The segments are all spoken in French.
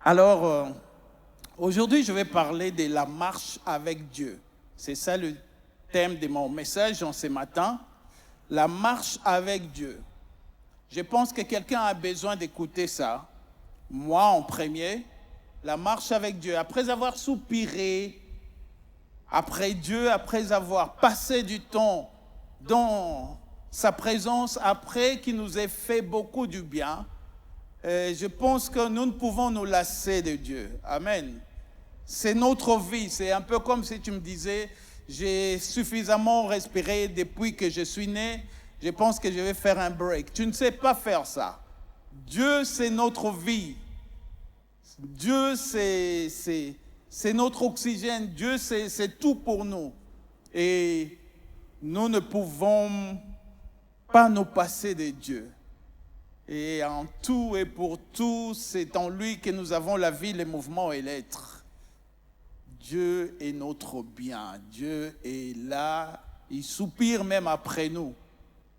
Alors, aujourd'hui, je vais parler de la marche avec Dieu. C'est ça le thème de mon message en ce matin. La marche avec Dieu. Je pense que quelqu'un a besoin d'écouter ça. Moi, en premier, la marche avec Dieu. Après avoir soupiré, après Dieu, après avoir passé du temps dans sa présence, après qu'il nous ait fait beaucoup du bien, je pense que nous ne pouvons nous lasser de Dieu. Amen. C'est notre vie. C'est un peu comme si tu me disais, j'ai suffisamment respiré depuis que je suis né, je pense que je vais faire un break. Tu ne sais pas faire ça. Dieu, c'est notre vie. Dieu, c'est notre oxygène. Dieu, c'est tout pour nous. Et nous ne pouvons pas nous passer de Dieu. Et en tout et pour tout, c'est en lui que nous avons la vie, les mouvements et l'être. Dieu est notre bien. Dieu est là. Il soupire même après nous.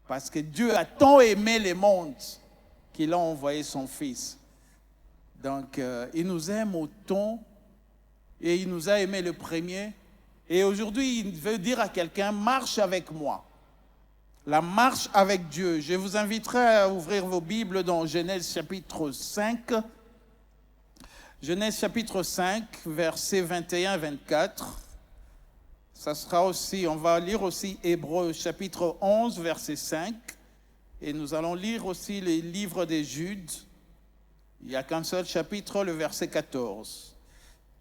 Parce que Dieu a tant aimé le monde qu'il a envoyé son Fils. Donc, il nous aime autant et il nous a aimé le premier. Et aujourd'hui, il veut dire à quelqu'un, marche avec moi. La marche avec Dieu. Je vous inviterai à ouvrir vos Bibles dans Genèse chapitre 5. Genèse chapitre 5, versets 21-24. Ça sera aussi, on va lire aussi Hébreux chapitre 11, verset 5. Et nous allons lire aussi les livres des Judes. Il n'y a qu'un seul chapitre, le verset 14.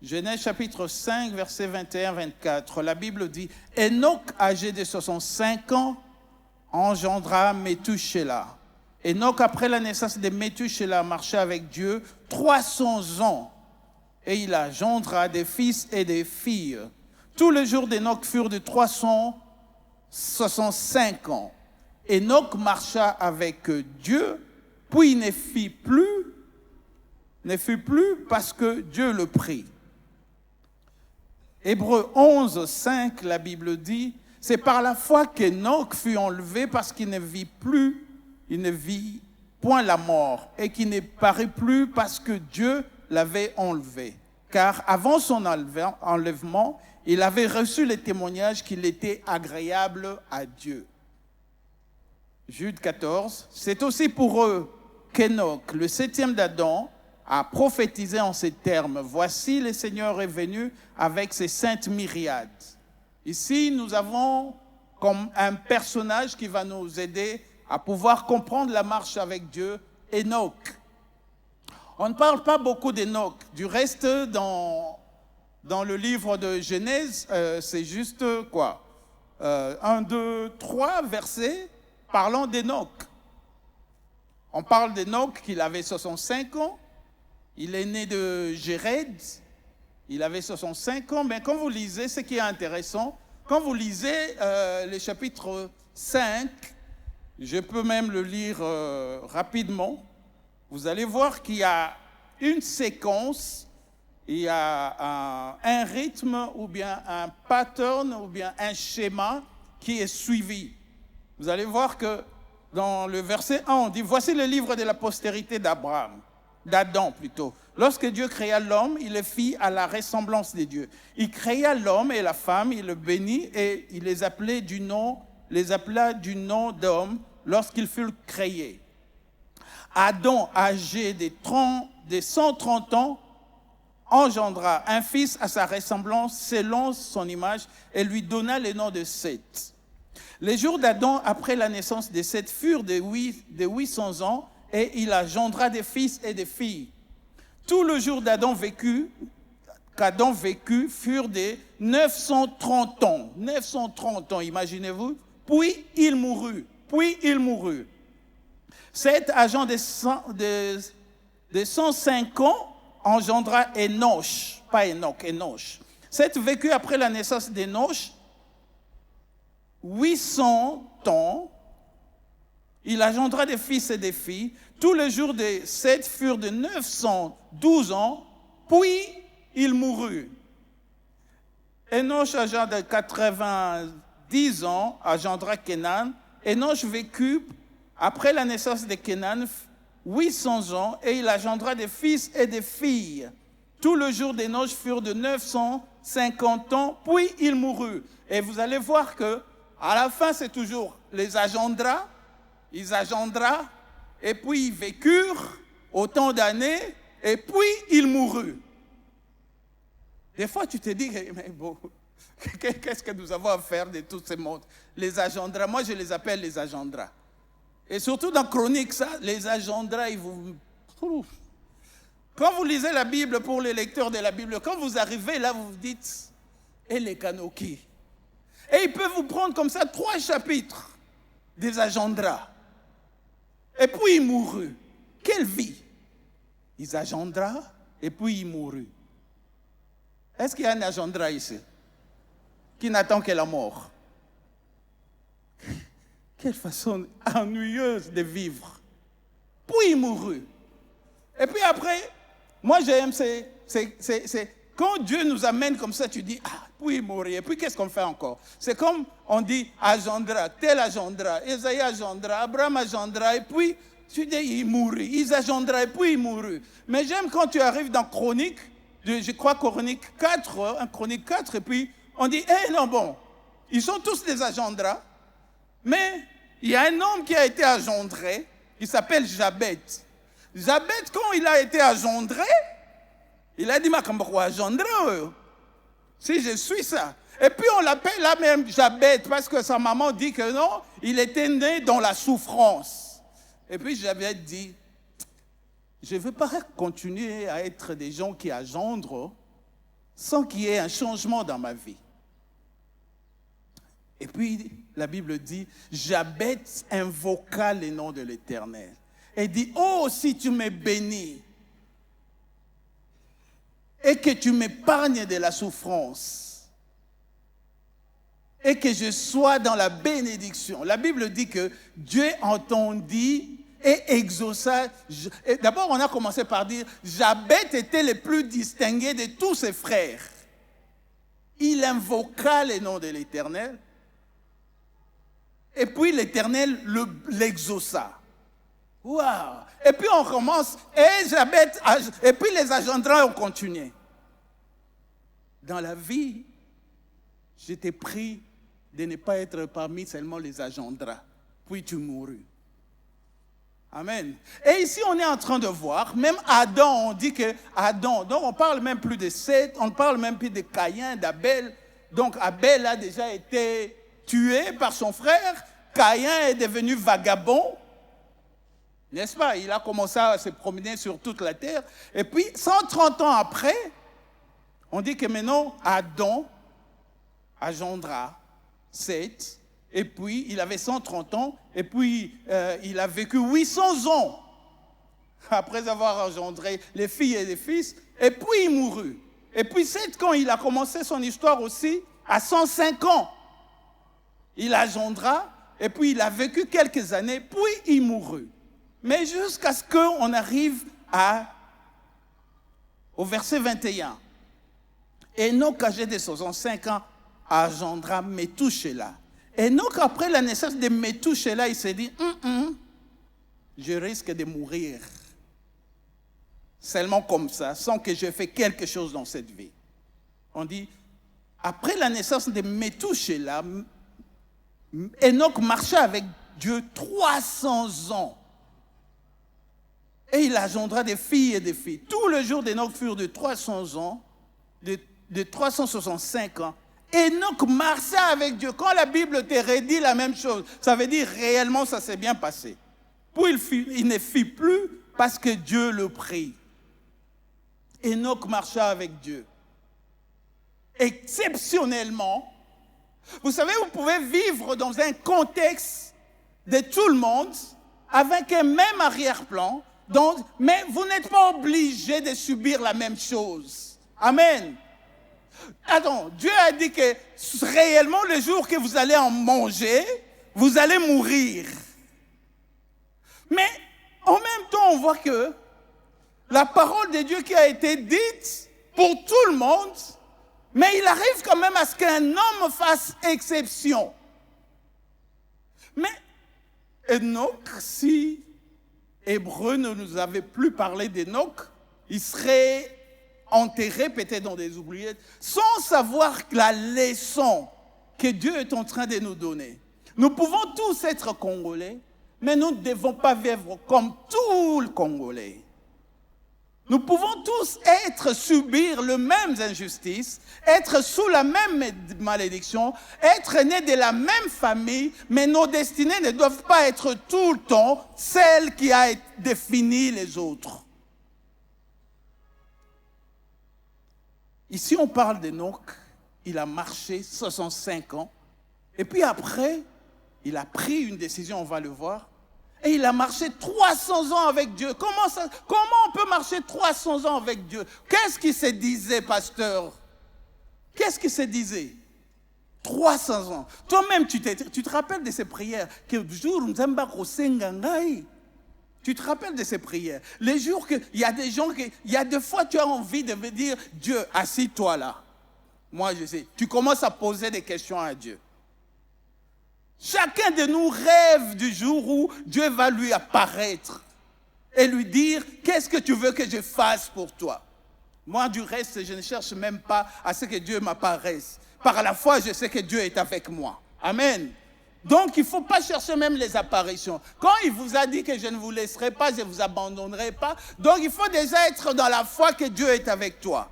Genèse chapitre 5, verset 21-24. La Bible dit, Enoch, âgé de 65 ans, engendra Méthusélah. Enoch, après la naissance de Méthusélah, marcha avec Dieu 300 ans. Et il engendra des fils et des filles. Tous les jours d'Enoch furent de 365 ans. Enoch marcha avec Dieu, puis il ne fut plus parce que Dieu le prit. Hébreux 11, 5, la Bible dit, c'est par la foi qu'Enoch fut enlevé parce qu'il ne vit point la mort et qu'il ne parut plus parce que Dieu l'avait enlevé. Car avant son enlèvement, il avait reçu le témoignage qu'il était agréable à Dieu. Jude 14, c'est aussi pour eux qu'Enoch, le septième d'Adam, a prophétisé en ces termes. Voici, le Seigneur est venu avec ses saintes myriades. Ici, nous avons comme un personnage qui va nous aider à pouvoir comprendre la marche avec Dieu, Enoch. On ne parle pas beaucoup d'Enoch. Du reste, dans le livre de Genèse, c'est juste quoi 1, 2, 3 versets parlant d'Enoch. On parle d'Enoch qu'il avait 65 ans. Il est né de Jéred. Il avait 65 ans. Mais quand vous lisez, ce qui est intéressant, quand vous lisez le chapitre 5, je peux même le lire rapidement, vous allez voir qu'il y a une séquence, il y a un rythme ou bien un pattern ou bien un schéma qui est suivi. Vous allez voir que dans le verset 1, on dit « Voici le livre de la postérité d'Adam plutôt. Lorsque Dieu créa l'homme, il le fit à la ressemblance de Dieu. Il créa l'homme et la femme, il le bénit et il les appela du nom d'homme lorsqu'ils furent créés. Adam, âgé de 130 ans, engendra un fils à sa ressemblance selon son image et lui donna le nom de Seth. Les jours d'Adam après la naissance de Seth furent de 800 ans et il engendra des fils et des filles. Tous les jours qu'Adam vécut furent de 930 ans. 930 ans, imaginez-vous. Puis il mourut. Seth, âgé de 105 ans, engendra Enoch. Pas Enoch, Enoch. Seth vécut après la naissance d'Enoch 800 ans. Il engendra des fils et des filles. Tous les jours de Seth furent de 912 ans, puis il mourut. Enoch, âgé de 90 ans, engendra Kenan. Enoch vécut après la naissance de Kenan 800 ans et il engendra des fils et des filles. Tout le jour des noces furent de 950 ans, puis il mourut. Et vous allez voir que à la fin, c'est toujours les agendra, ils agendra, et puis ils vécurent autant d'années, et puis ils moururent. Des fois, tu te dis, mais bon, qu'est-ce que nous avons à faire de tous ces mondes? Les agendras, moi je les appelle les agendras. Et surtout dans Chronique, ça, les agendras, ils vous... Quand vous lisez la Bible, pour les lecteurs de la Bible, quand vous arrivez là, vous vous dites, et les Kanoki. Et ils peuvent vous prendre comme ça 3 chapitres des agendras. Et puis ils moururent. Quelle vie! Ils agendra et puis ils moururent. Est-ce qu'il y a un agendra ici qui n'attend que la mort? Quelle façon ennuyeuse de vivre. Puis il mourut. Et puis après, moi j'aime, c'est quand Dieu nous amène comme ça, tu dis, ah, puis il mourit. Et puis qu'est-ce qu'on fait encore? C'est comme on dit, agendra, tel agendra, Esaïe agendra, Abraham agendra, et puis tu dis, il mourut. Ils agendra, et puis il mourut. Mais j'aime quand tu arrives dans Chronique, je crois Chronique 4, un Chronique 4, et puis on dit, non bon, ils sont tous des agendras, mais il y a un homme qui a été agendré, il s'appelle Jabet. Jabet, quand il a été agendré, il a dit, ma cambo agendré, si je suis ça. Et puis on l'appelle là même Jabet, parce que sa maman dit que non, il était né dans la souffrance. Et puis Jabet dit, je ne veux pas continuer à être des gens qui agendrent sans qu'il y ait un changement dans ma vie. Et puis, la Bible dit, Jabet invoqua le nom de l'Éternel. Et dit, oh, si tu me bénis et que tu m'épargnes de la souffrance et que je sois dans la bénédiction. La Bible dit que Dieu entendit et exauça. Et d'abord, on a commencé par dire, Jabet était le plus distingué de tous ses frères. Il invoqua le nom de l'Éternel. Et puis l'Éternel l'exauça. Waouh! Et puis on commence, et puis les agendras ont continué. Dans la vie, j'étais pris de ne pas être parmi seulement les agendras. Puis tu mourus. Amen. Et ici, on est en train de voir, même Adam, on dit que Adam, donc on parle même plus de Seth, on ne parle même plus de Caïn, d'Abel. Donc Abel a déjà été tué par son frère. Caïn est devenu vagabond. N'est-ce pas? Il a commencé à se promener sur toute la terre. Et puis, 130 ans après, on dit que maintenant, Adam engendra Seth. Et puis, il avait 130 ans. Et puis, il a vécu 800 ans après avoir engendré les filles et les fils. Et puis, il mourut. Et puis, Seth, quand il a commencé son histoire aussi, à 105 ans, il engendra. Et puis, il a vécu quelques années. Puis, il mourut. Mais jusqu'à ce qu'on arrive au verset 21. Enoch, âgé de 65 ans, engendra Métouchéla. Enoch, après la naissance de Métouchéla, il s'est dit, je risque de mourir. Seulement comme ça, sans que je fasse quelque chose dans cette vie. On dit, après la naissance de Métouchéla, Enoch marcha avec Dieu 300 ans. Et il engendra des filles et des filles. Tous les jours d'Enoch furent de 300 ans, de 365 ans. Enoch marcha avec Dieu. Quand la Bible te redit la même chose, ça veut dire réellement ça s'est bien passé. Puis il ne fit plus parce que Dieu le prie. Enoch marcha avec Dieu. Exceptionnellement, vous savez, vous pouvez vivre dans un contexte de tout le monde, avec un même arrière-plan, mais vous n'êtes pas obligé de subir la même chose. Amen. Attends, Dieu a dit que réellement, le jour que vous allez en manger, vous allez mourir. Mais en même temps, on voit que la parole de Dieu qui a été dite pour tout le monde, mais il arrive quand même à ce qu'un homme fasse exception. Mais Enoch, si Hébreu ne nous avait plus parlé d'Enoch, il serait enterré peut-être dans des oubliettes, sans savoir la leçon que Dieu est en train de nous donner. Nous pouvons tous être Congolais, mais nous ne devons pas vivre comme tous les Congolais. Nous pouvons tous subir les mêmes injustices, être sous la même malédiction, être nés de la même famille, mais nos destinées ne doivent pas être tout le temps celles qui a défini les autres. Ici, on parle d'Enoch. Il a marché 65 ans. Et puis après, il a pris une décision, on va le voir. Et il a marché 300 ans avec Dieu. Comment on peut marcher 300 ans avec Dieu? Qu'est-ce qu'il se disait, pasteur? Qu'est-ce qu'il se disait? 300 ans. Toi-même, tu te rappelles de ces prières? Tu te rappelles de ces prières? Les jours qu'il y a des gens, il y a des fois tu as envie de me dire, Dieu, assis-toi là. Moi, je sais. Tu commences à poser des questions à Dieu. Chacun de nous rêve du jour où Dieu va lui apparaître et lui dire, qu'est-ce que tu veux que je fasse pour toi? Moi, du reste, je ne cherche même pas à ce que Dieu m'apparaisse. Par la foi, je sais que Dieu est avec moi. Amen. Donc, il ne faut pas chercher même les apparitions. Quand il vous a dit que je ne vous laisserai pas, je ne vous abandonnerai pas, donc il faut déjà être dans la foi que Dieu est avec toi.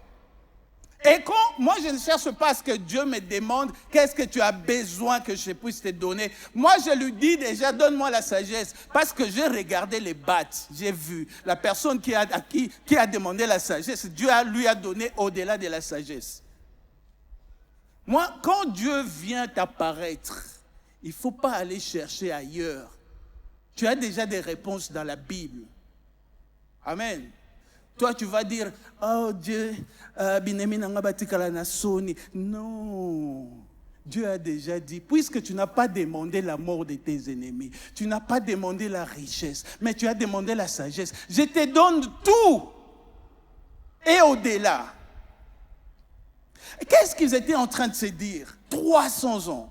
Et quand moi, je ne cherche pas à ce que Dieu me demande qu'est-ce que tu as besoin que je puisse te donner. Moi, je lui dis déjà, donne-moi la sagesse. Parce que j'ai regardé les battes, j'ai vu la personne qui a demandé la sagesse. Dieu lui a donné au-delà de la sagesse. Moi, quand Dieu vient t'apparaître, il ne faut pas aller chercher ailleurs. Tu as déjà des réponses dans la Bible. Amen. Toi, tu vas dire, oh Dieu, non. Dieu a déjà dit, puisque tu n'as pas demandé la mort de tes ennemis, tu n'as pas demandé la richesse, mais tu as demandé la sagesse. Je te donne tout et au-delà. Qu'est-ce qu'ils étaient en train de se dire? 300 ans.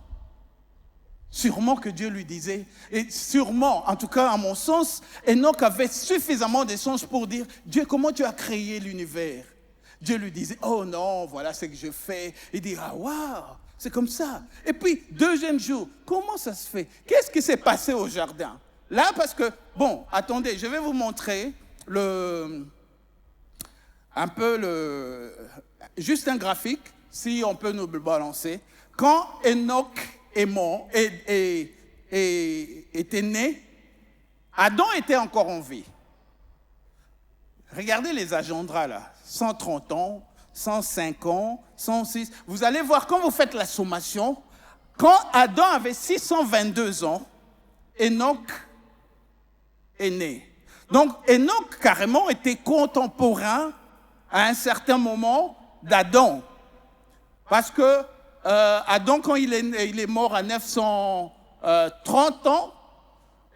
Sûrement que Dieu lui disait, et sûrement, en tout cas à mon sens, Enoch avait suffisamment de sens pour dire, Dieu, comment tu as créé l'univers? Dieu lui disait, oh non, voilà ce que je fais. Il dit, ah waouh, c'est comme ça. Et puis, deuxième jour, comment ça se fait? Qu'est-ce qui s'est passé au jardin? Là, parce que, bon, attendez, je vais vous montrer juste un graphique, si on peut nous le balancer. Quand Enoch était né, Adam était encore en vie. Regardez les agendas là, 130 ans, 105 ans, 106. Vous allez voir, quand vous faites la sommation, quand Adam avait 622 ans, Enoch est né. Donc Enoch carrément était contemporain à un certain moment d'Adam. Parce que Adam, quand il est mort à 930 ans,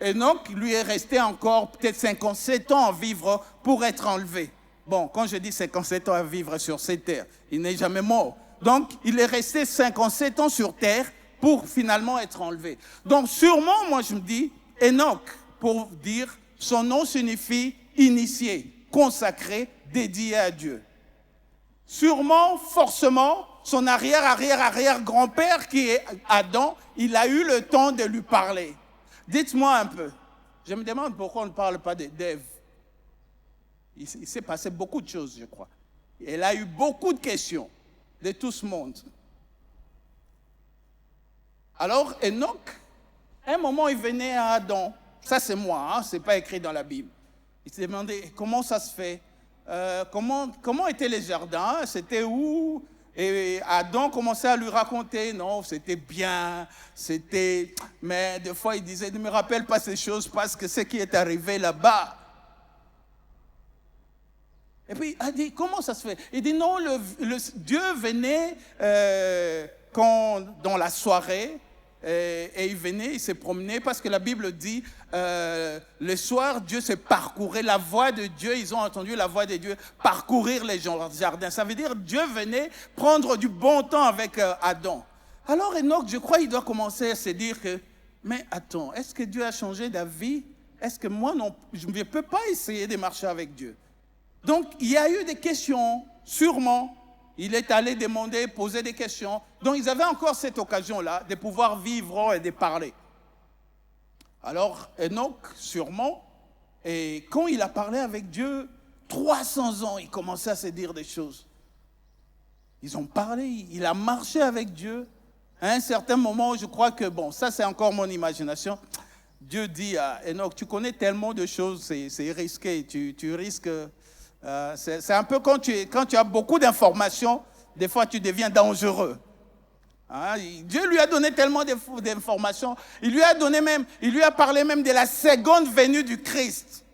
Enoch lui est resté encore peut-être 57 ans à vivre pour être enlevé. Bon, quand je dis 57 ans à vivre sur cette terre, il n'est jamais mort. Donc, il est resté 57 ans sur terre pour finalement être enlevé. Donc, sûrement, moi je me dis, Enoch, pour dire, son nom signifie initié, consacré, dédié à Dieu. Sûrement, forcément, son arrière-grand-père qui est Adam, il a eu le temps de lui parler. Dites-moi un peu, je me demande pourquoi on ne parle pas d'Ève. Il s'est passé beaucoup de choses, je crois. Elle a eu beaucoup de questions de tout ce monde. Alors, Enoch, à un moment, il venait à Adam. Ça, c'est moi, ce n'est pas écrit dans la Bible. Il s'est demandé comment ça se fait, comment étaient les jardins, c'était où? Et Adam commençait à lui raconter, non, c'était bien, mais des fois il disait, ne me rappelle pas ces choses parce que ce qui est arrivé là-bas. Et puis il dit, comment ça se fait? Il dit, non, Dieu venait dans la soirée, et il venait, il se promenait, parce que la Bible dit, le soir, Dieu se parcourait, la voix de Dieu, ils ont entendu la voix de Dieu parcourir les jardins. Ça veut dire Dieu venait prendre du bon temps avec Adam. Alors Enoch, je crois, il doit commencer à se dire que, mais attends, est-ce que Dieu a changé d'avis? est-ce que moi, non, je ne peux pas essayer de marcher avec Dieu? Donc, il y a eu des questions, sûrement. Il est allé demander, poser des questions. Donc, ils avaient encore cette occasion-là de pouvoir vivre et de parler. Alors, Enoch, sûrement, et quand il a parlé avec Dieu, 300 ans, il commençait à se dire des choses. Ils ont parlé, il a marché avec Dieu. À un certain moment, je crois que, bon, ça c'est encore mon imagination. Dieu dit à Enoch, tu connais tellement de choses, c'est risqué, tu risques... c'est un peu quand tu as beaucoup d'informations, des fois tu deviens dangereux. Hein? Dieu lui a donné tellement d'informations, il lui a parlé même de la seconde venue du Christ.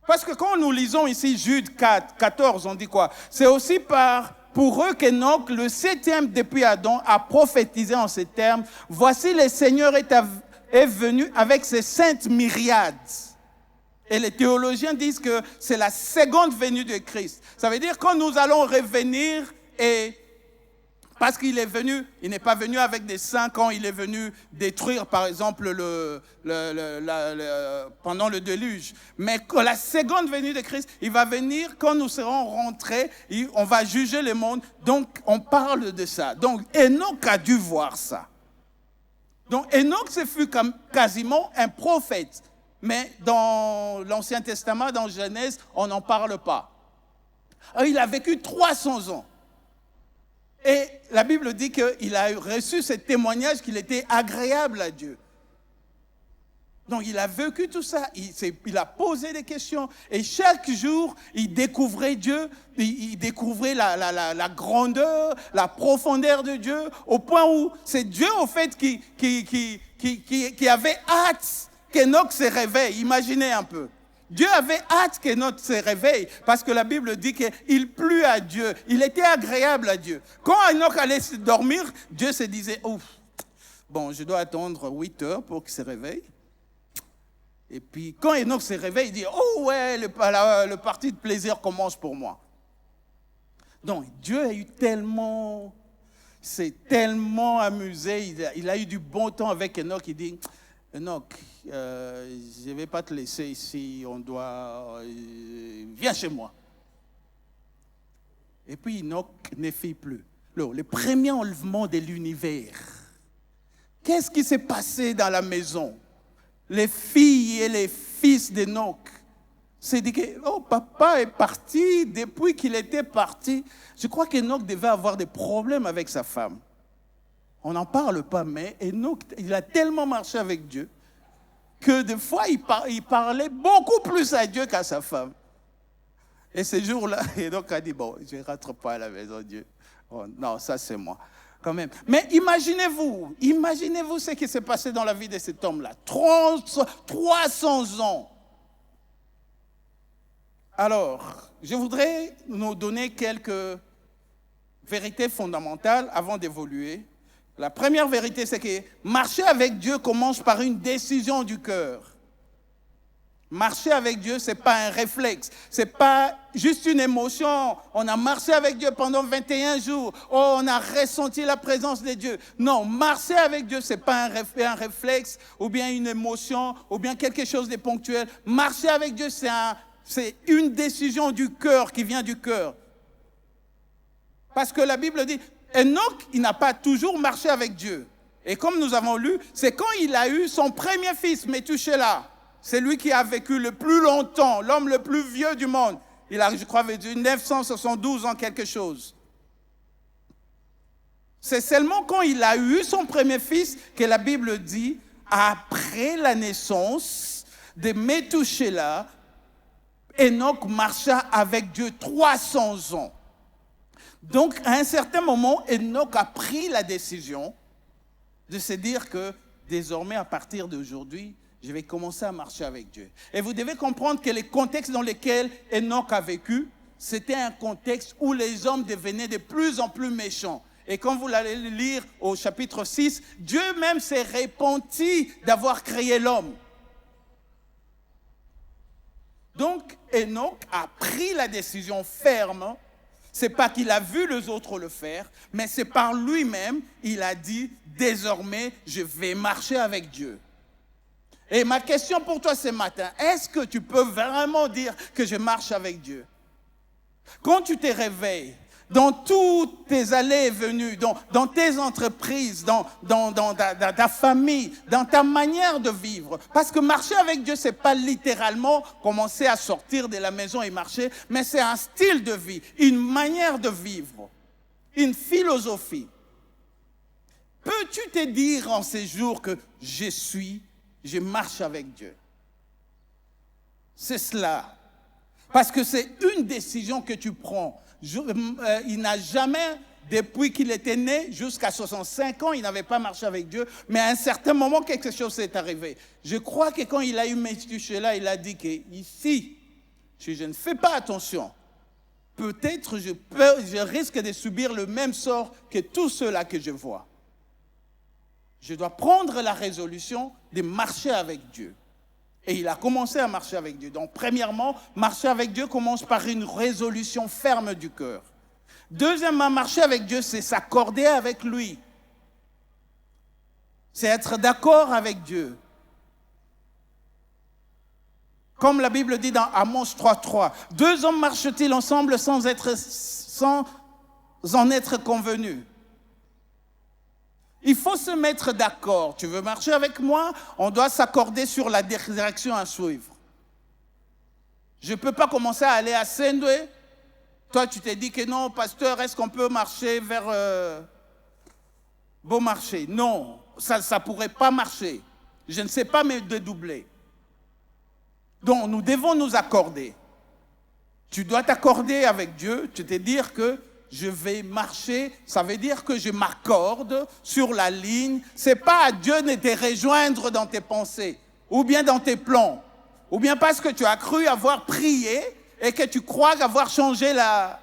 Parce que quand nous lisons ici Jude 4, 14, on dit quoi? C'est aussi pour eux qu'Enoch, le 7e depuis Adam, a prophétisé en ces termes. Voici le Seigneur est venu avec ses saintes myriades. Et les théologiens disent que c'est la seconde venue de Christ. Ça veut dire que quand nous allons revenir et... Parce qu'il est venu, il n'est pas venu avec des saints quand il est venu détruire, par exemple, pendant le déluge. Mais que la seconde venue de Christ, il va venir quand nous serons rentrés, on va juger le monde. Donc, on parle de ça. Donc, Enoch a dû voir ça. Donc, Enoch, ce fut quasiment un prophète. Mais dans l'Ancien Testament, dans Genèse, on n'en parle pas. Alors, il a vécu 300 ans. Et la Bible dit qu'il a reçu ce témoignage qu'il était agréable à Dieu. Donc il a vécu tout ça, il a posé des questions. Et chaque jour, il découvrait Dieu, il découvrait la grandeur, la profondeur de Dieu, au point où c'est Dieu, au fait, qui avait hâte qu'Enoch se réveille. Imaginez un peu. Dieu avait hâte qu'Enoch se réveille parce que la Bible dit qu'il plut à Dieu. Il était agréable à Dieu. Quand Enoch allait dormir, Dieu se disait, ouf, bon, je dois attendre 8 heures pour qu'il se réveille. Et puis, quand Enoch se réveille, il dit, oh ouais, le parti de plaisir commence pour moi. Donc, Dieu a eu s'est tellement amusé, il a eu du bon temps avec Enoch. Il dit, Enoch, je ne vais pas te laisser ici, viens chez moi. Et puis Enoch ne fit plus. Le premier enlèvement de l'univers. Qu'est-ce qui s'est passé dans la maison? Les filles et les fils d'Enoch s'est dit que papa est parti. Depuis qu'il était parti, je crois qu'Enoch devait avoir des problèmes avec sa femme. On n'en parle pas, mais Enoch, il a tellement marché avec Dieu que des fois, il parlait beaucoup plus à Dieu qu'à sa femme. Et ce jour-là, Enoch a dit, bon, je ne rentre pas à la maison, Dieu. Oh, non, ça c'est moi, quand même. Mais imaginez-vous ce qui s'est passé dans la vie de cet homme-là. 300 ans. Alors, je voudrais nous donner quelques vérités fondamentales avant d'évoluer. La première vérité, c'est que marcher avec Dieu commence par une décision du cœur. Marcher avec Dieu, ce n'est pas un réflexe. Ce n'est pas juste une émotion. On a marché avec Dieu pendant 21 jours. Oh, on a ressenti la présence de Dieu. Non, marcher avec Dieu, ce n'est pas un réflexe ou bien une émotion ou bien quelque chose de ponctuel. Marcher avec Dieu, c'est une décision du cœur qui vient du cœur. Parce que la Bible dit, Enoch, il n'a pas toujours marché avec Dieu. Et comme nous avons lu, c'est quand il a eu son premier fils, Méthusélah. C'est lui qui a vécu le plus longtemps, l'homme le plus vieux du monde. Il a, je crois, vécu 972 ans quelque chose. C'est seulement quand il a eu son premier fils que la Bible dit, après la naissance de Méthusélah, Enoch marcha avec Dieu 300 ans. Donc, à un certain moment, Enoch a pris la décision de se dire que désormais, à partir d'aujourd'hui, je vais commencer à marcher avec Dieu. Et vous devez comprendre que les contextes dans lesquels Enoch a vécu, c'était un contexte où les hommes devenaient de plus en plus méchants. Et quand vous allez lire au chapitre 6, Dieu même s'est repenti d'avoir créé l'homme. Donc, Enoch a pris la décision ferme. Ce n'est pas qu'il a vu les autres le faire, mais c'est par lui-même, il a dit, désormais, je vais marcher avec Dieu. Et ma question pour toi ce matin, est-ce que tu peux vraiment dire que je marche avec Dieu? Quand tu te réveilles, dans toutes tes allées et venues, dans tes entreprises, dans ta famille, dans ta manière de vivre. Parce que marcher avec Dieu, c'est pas littéralement commencer à sortir de la maison et marcher, mais c'est un style de vie, une manière de vivre, une philosophie. Peux-tu te dire en ces jours que je marche avec Dieu? C'est cela. Parce que c'est une décision que tu prends. Il n'a jamais, depuis qu'il était né, jusqu'à 65 ans, il n'avait pas marché avec Dieu. Mais à un certain moment, quelque chose s'est arrivé. Je crois que quand il a eu Meshula, il a dit que ici, si je ne fais pas attention, peut-être je risque de subir le même sort que tous ceux-là que je vois. Je dois prendre la résolution de marcher avec Dieu. Et il a commencé à marcher avec Dieu. Donc, premièrement, marcher avec Dieu commence par une résolution ferme du cœur. Deuxièmement, marcher avec Dieu, c'est s'accorder avec lui. C'est être d'accord avec Dieu. Comme la Bible dit dans Amos 3:3, 2 hommes marchent-ils ensemble sans en être convenus? Il faut se mettre d'accord. Tu veux marcher avec moi? On doit s'accorder sur la direction à suivre. Je ne peux pas commencer à aller à Sendwe. Toi, tu t'es dit que non, pasteur, est-ce qu'on peut marcher vers Beaumarchais? Non, ça ne pourrait pas marcher. Je ne sais pas me dédoubler. Donc, nous devons nous accorder. Tu dois t'accorder avec Dieu. Tu te dire que je vais marcher, ça veut dire que je m'accorde sur la ligne. Ce n'est pas à Dieu de te rejoindre dans tes pensées, ou bien dans tes plans, ou bien parce que tu as cru avoir prié et que tu crois avoir changé la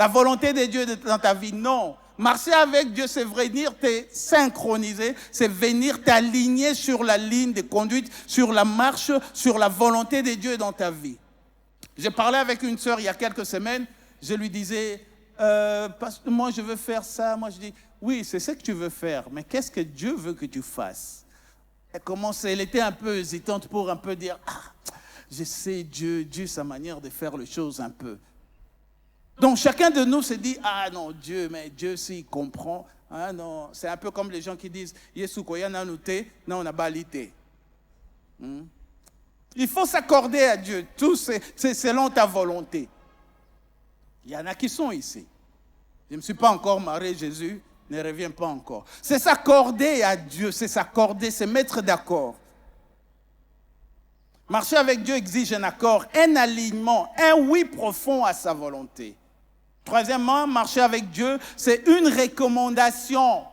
volonté de Dieu dans ta vie. Non, marcher avec Dieu, c'est venir te synchroniser, c'est venir t'aligner sur la ligne de conduite, sur la marche, sur la volonté de Dieu dans ta vie. J'ai parlé avec une sœur il y a quelques semaines, je lui disais... parce que moi je veux faire ça, moi je dis oui c'est ce que tu veux faire, mais qu'est-ce que Dieu veut que tu fasses? Elle était un peu hésitante pour un peu dire je sais Dieu sa manière de faire les choses un peu. Donc chacun de nous se dit non Dieu s'il comprend, non, c'est un peu comme les gens qui disent Yesu koyana nute non on a balité. Il faut s'accorder à Dieu, tout c'est selon ta volonté. Il y en a qui sont ici. Je ne me suis pas encore marié, Jésus ne revient pas encore. C'est s'accorder à Dieu, c'est s'accorder, c'est mettre d'accord. Marcher avec Dieu exige un accord, un alignement, un oui profond à sa volonté. Troisièmement, marcher avec Dieu, c'est une recommandation.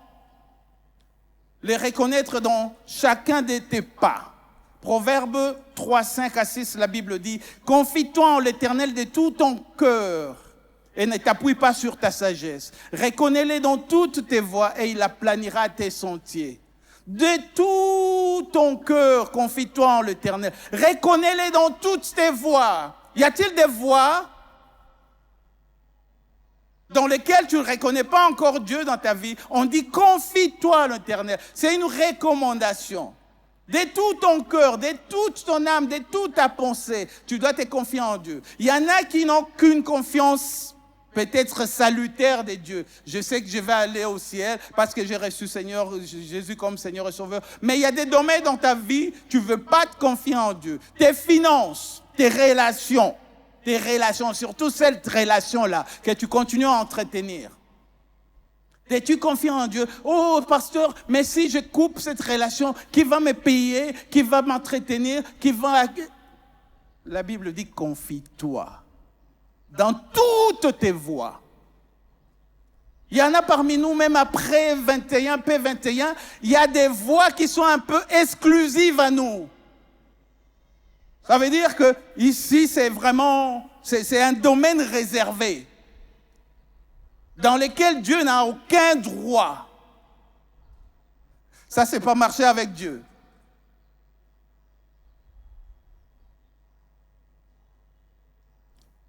Les reconnaître dans chacun de tes pas. Proverbe 3, 5 à 6, la Bible dit « Confie-toi en l'Éternel de tout ton cœur. » Et ne t'appuie pas sur ta sagesse. Reconnais-les dans toutes tes voies et il aplanira tes sentiers. De tout ton cœur, confie-toi en l'Éternel. Reconnais-les dans toutes tes voies. Y a-t-il des voies dans lesquelles tu ne reconnais pas encore Dieu dans ta vie? On dit confie-toi en l'Éternel. C'est une recommandation. De tout ton cœur, de toute ton âme, de toute ta pensée, tu dois te confier en Dieu. Il y en a qui n'ont qu'une confiance peut-être salutaire de Dieu. Je sais que je vais aller au ciel parce que j'ai reçu Jésus comme Seigneur et Sauveur. Mais il y a des domaines dans ta vie, tu ne veux pas te confier en Dieu. Tes finances, tes relations, surtout cette relation-là que tu continues à entretenir. Es-tu confiant en Dieu? Oh, pasteur, mais si je coupe cette relation, qui va me payer, qui va m'entretenir, La Bible dit confie-toi dans toutes tes voies. Il y en a parmi nous, même après P21, il y a des voies qui sont un peu exclusives à nous. Ça veut dire que ici, c'est un domaine réservé dans lequel Dieu n'a aucun droit. Ça, c'est pas marcher avec Dieu.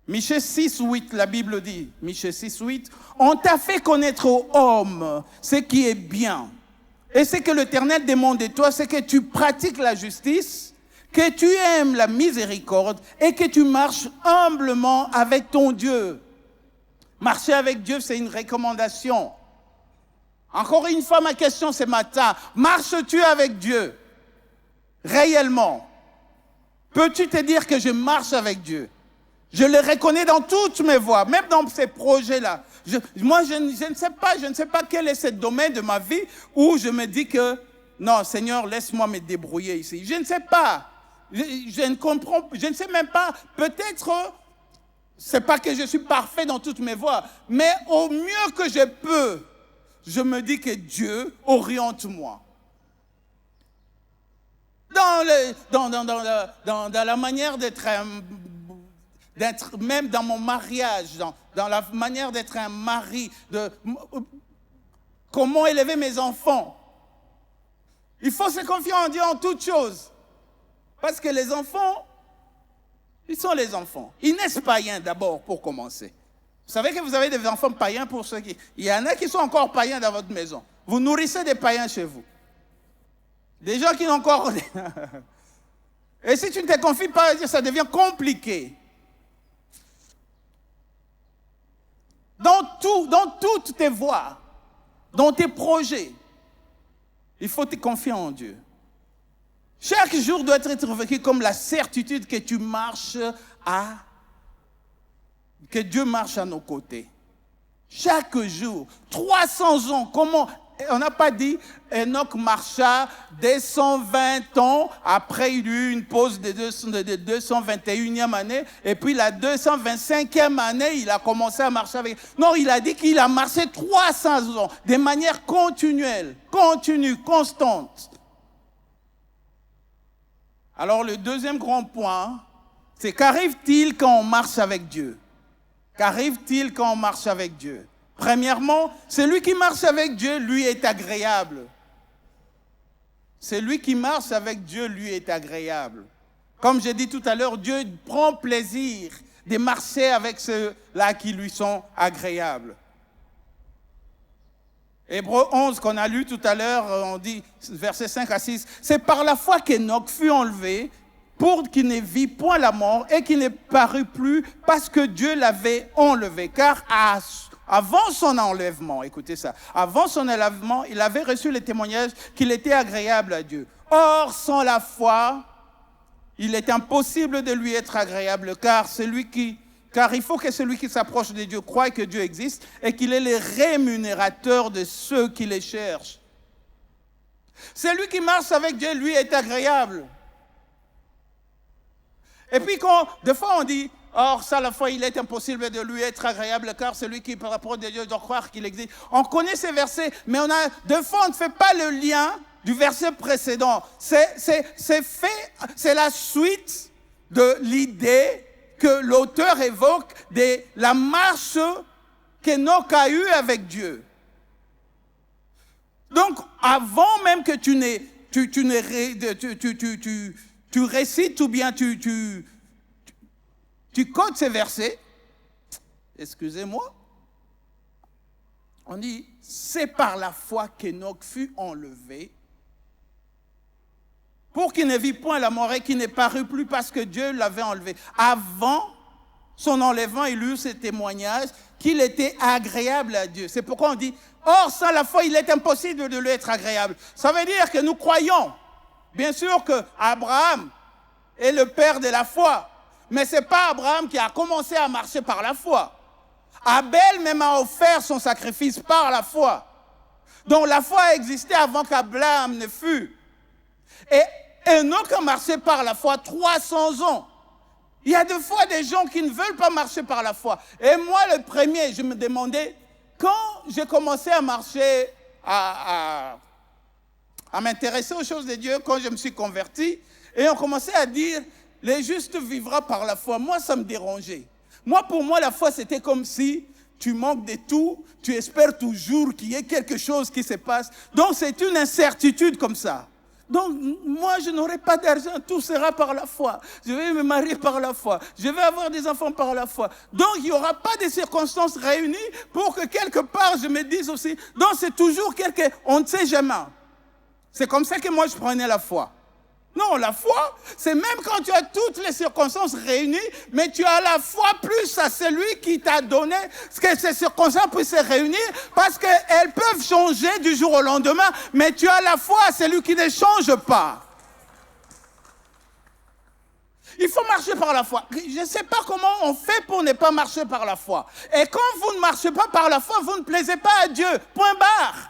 Michée 6:8, la Bible dit, Michée 6:8, on t'a fait connaître aux hommes ce qui est bien Et ce que l'Éternel demande de toi, c'est que tu pratiques la justice, que tu aimes la miséricorde et que tu marches humblement avec ton Dieu. Marcher avec Dieu, c'est une recommandation. Encore une fois, ma question ce matin, marches-tu avec Dieu réellement? Peux-tu te dire que je marche avec Dieu? Je le reconnais dans toutes mes voies, même dans ces projets-là. Je ne sais pas quel est ce domaine de ma vie où je me dis que, non, Seigneur, laisse-moi me débrouiller ici. Je ne sais pas. Je ne comprends, je ne sais même pas. Peut-être, c'est pas que je suis parfait dans toutes mes voies, mais au mieux que je peux, je me dis que Dieu oriente-moi. Dans la manière d'être même dans mon mariage, dans la manière d'être un mari, comment élever mes enfants. Il faut se confier en Dieu en toutes choses. Parce que les enfants, ils sont les enfants. Ils naissent païens d'abord pour commencer. Vous savez que vous avez des enfants païens pour ceux qui... Il y en a qui sont encore païens dans votre maison. Vous nourrissez des païens chez vous. Des gens qui n'ont encore... Et si tu ne te confies pas, ça devient compliqué. Dans toutes tes voies, dans tes projets, il faut te confier en Dieu. Chaque jour doit être vécu comme la certitude que tu marches que Dieu marche à nos côtés. Chaque jour, 300 ans, comment... On n'a pas dit Enoch marcha 220 ans, après il y eut une pause de 221e année, et puis la 225e année, il a commencé à marcher avec... Non, il a dit qu'il a marché 300 ans, de manière continuelle, continue, constante. Alors le deuxième grand point, c'est qu'arrive-t-il quand on marche avec Dieu? Qu'arrive-t-il quand on marche avec Dieu? Premièrement, celui qui marche avec Dieu, lui, est agréable. Celui qui marche avec Dieu, lui, est agréable. Comme j'ai dit tout à l'heure, Dieu prend plaisir de marcher avec ceux-là qui lui sont agréables. Hébreux 11, qu'on a lu tout à l'heure, on dit, versets 5 à 6, c'est par la foi qu'Enoch fut enlevé pour qu'il ne vit point la mort et qu'il ne parut plus parce que Dieu l'avait enlevé. Car avant son enlèvement, écoutez ça, avant son enlèvement, il avait reçu le témoignage qu'il était agréable à Dieu. Or, sans la foi, il est impossible de lui être agréable, car il faut que celui qui s'approche de Dieu croie que Dieu existe et qu'il est le rémunérateur de ceux qui les cherchent. Celui qui marche avec Dieu, lui, est agréable. Et puis des fois on dit, or, ça, la foi, il est impossible de lui être agréable, car celui qui rapproche de Dieu doit croire qu'il existe. On connaît ces versets, mais des fois, on ne fait pas le lien du verset précédent. C'est la suite de l'idée que l'auteur évoque de la marche qu'Enoch a eue avec Dieu. Donc, avant même que tu récites ou bien tu codes ces versets, excusez-moi, on dit, c'est par la foi qu'Enoch fut enlevé pour qu'il ne vit point la mort et qu'il ne parut plus parce que Dieu l'avait enlevé. Avant son enlèvement, il eut ce témoignage qu'il était agréable à Dieu. C'est pourquoi on dit, or, sans la foi, il est impossible de lui être agréable. Ça veut dire que nous croyons, bien sûr, que Abraham est le père de la foi. Mais ce n'est pas Abraham qui a commencé à marcher par la foi. Abel même a offert son sacrifice par la foi. Donc la foi a existé avant qu'Abraham ne fût. Et Enoch a marché par la foi 300 ans. Il y a des fois des gens qui ne veulent pas marcher par la foi. Et moi, le premier, je me demandais, quand j'ai commencé à marcher, à m'intéresser aux choses de Dieu, quand je me suis converti, et on commençait à dire, les justes vivra par la foi. Moi, ça me dérangeait. Pour moi, la foi, c'était comme si tu manques de tout, tu espères toujours qu'il y ait quelque chose qui se passe. Donc, c'est une incertitude comme ça. Donc, moi, je n'aurai pas d'argent, tout sera par la foi. Je vais me marier par la foi. Je vais avoir des enfants par la foi. Donc, il n'y aura pas de circonstances réunies pour que quelque part, je me dise aussi, donc c'est toujours on ne sait jamais. C'est comme ça que moi je prenais la foi. Non, la foi, c'est même quand tu as toutes les circonstances réunies, mais tu as la foi plus à celui qui t'a donné que ces circonstances puissent se réunir, parce qu'elles peuvent changer du jour au lendemain, mais tu as la foi à celui qui ne change pas. Il faut marcher par la foi. Je ne sais pas comment on fait pour ne pas marcher par la foi. Et quand vous ne marchez pas par la foi, vous ne plaisez pas à Dieu. Point barre.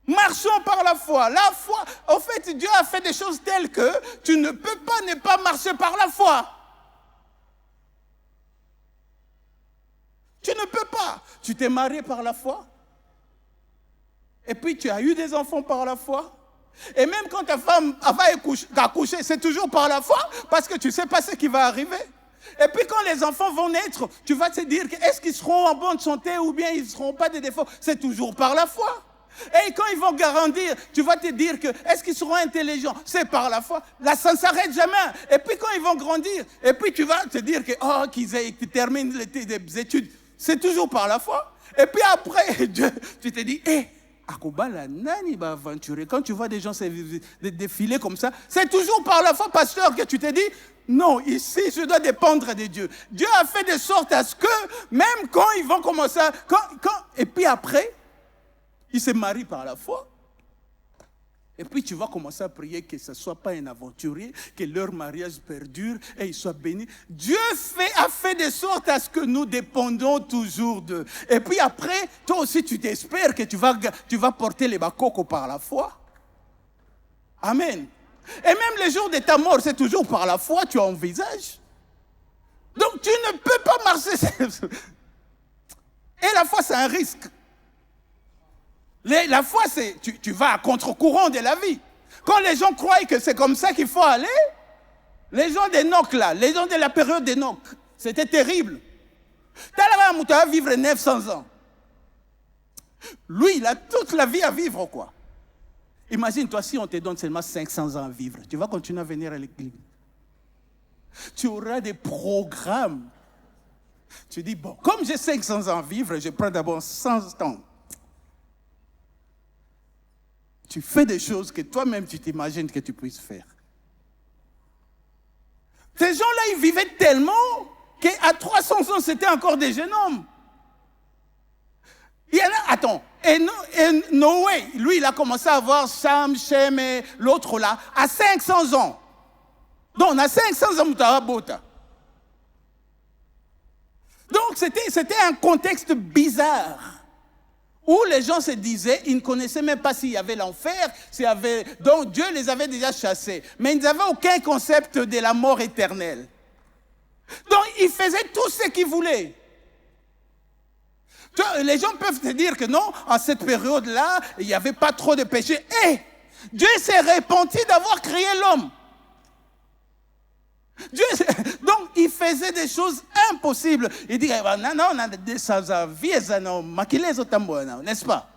Marchons par la foi. La foi, en fait, Dieu a fait des choses telles que tu ne peux pas ne pas marcher par la foi. Tu ne peux pas. Tu t'es marié par la foi. Et puis tu as eu des enfants par la foi. Et même quand ta femme va accoucher, c'est toujours par la foi, parce que tu ne sais pas ce qui va arriver. Et puis quand les enfants vont naître, tu vas te dire, est-ce qu'ils seront en bonne santé ou bien ils ne seront pas des défauts. C'est toujours par la foi. Et quand ils vont grandir, tu vas te dire que, est-ce qu'ils seront intelligents? C'est par la foi. Là, ça ne s'arrête jamais. Et puis quand ils vont grandir, et puis tu vas te dire que, qu'ils terminent des études. C'est toujours par la foi. Et puis après, tu te dis, Akobala nani va aventurer. Quand tu vois des gens défiler comme ça, c'est toujours par la foi, pasteur, que tu te dis, non, ici, je dois dépendre de Dieu. Dieu a fait de sorte à ce que, même quand ils vont commencer, et puis après, ils se marient par la foi. Et puis tu vas commencer à prier que ce ne soit pas un aventurier, que leur mariage perdure et ils soient bénis. Dieu a fait de sorte à ce que nous dépendons toujours d'eux. Et puis après, toi aussi tu t'espères que tu vas porter les bakoko par la foi. Amen. Et même les jours de ta mort, c'est toujours par la foi, tu envisages. Donc tu ne peux pas marcher. Et la foi, c'est un risque. La foi, c'est tu vas à contre-courant de la vie. Quand les gens croient que c'est comme ça qu'il faut aller, les gens d'Enoch là, les gens de la période d'Enoch, c'était terrible. Talaba Mouta va vivre 900 ans. Lui, il a toute la vie à vivre, quoi. Imagine-toi si on te donne seulement 500 ans à vivre. Tu vas continuer à venir à l'église. Tu auras des programmes. Tu dis, bon, comme j'ai 500 ans à vivre, je prends d'abord 100 ans. Tu fais des choses que toi-même, tu t'imagines que tu puisses faire. Ces gens-là, ils vivaient tellement qu'à 300 ans, c'était encore des jeunes hommes. Il y en a, attends, et Noé, lui, il a commencé à voir Sam, Shem et l'autre là, à 500 ans. Donc, on a 500 ans, Moutarabota. Donc, c'était un contexte bizarre. Où les gens se disaient, ils ne connaissaient même pas s'il y avait l'enfer, donc Dieu les avait déjà chassés. Mais ils n'avaient aucun concept de la mort éternelle. Donc ils faisaient tout ce qu'ils voulaient. Les gens peuvent te dire que non, en cette période-là, il n'y avait pas trop de péché. Dieu s'est repenti d'avoir créé l'homme. Donc, il faisait des choses impossibles. Il dit, non, on a des vie, n'est-ce pas?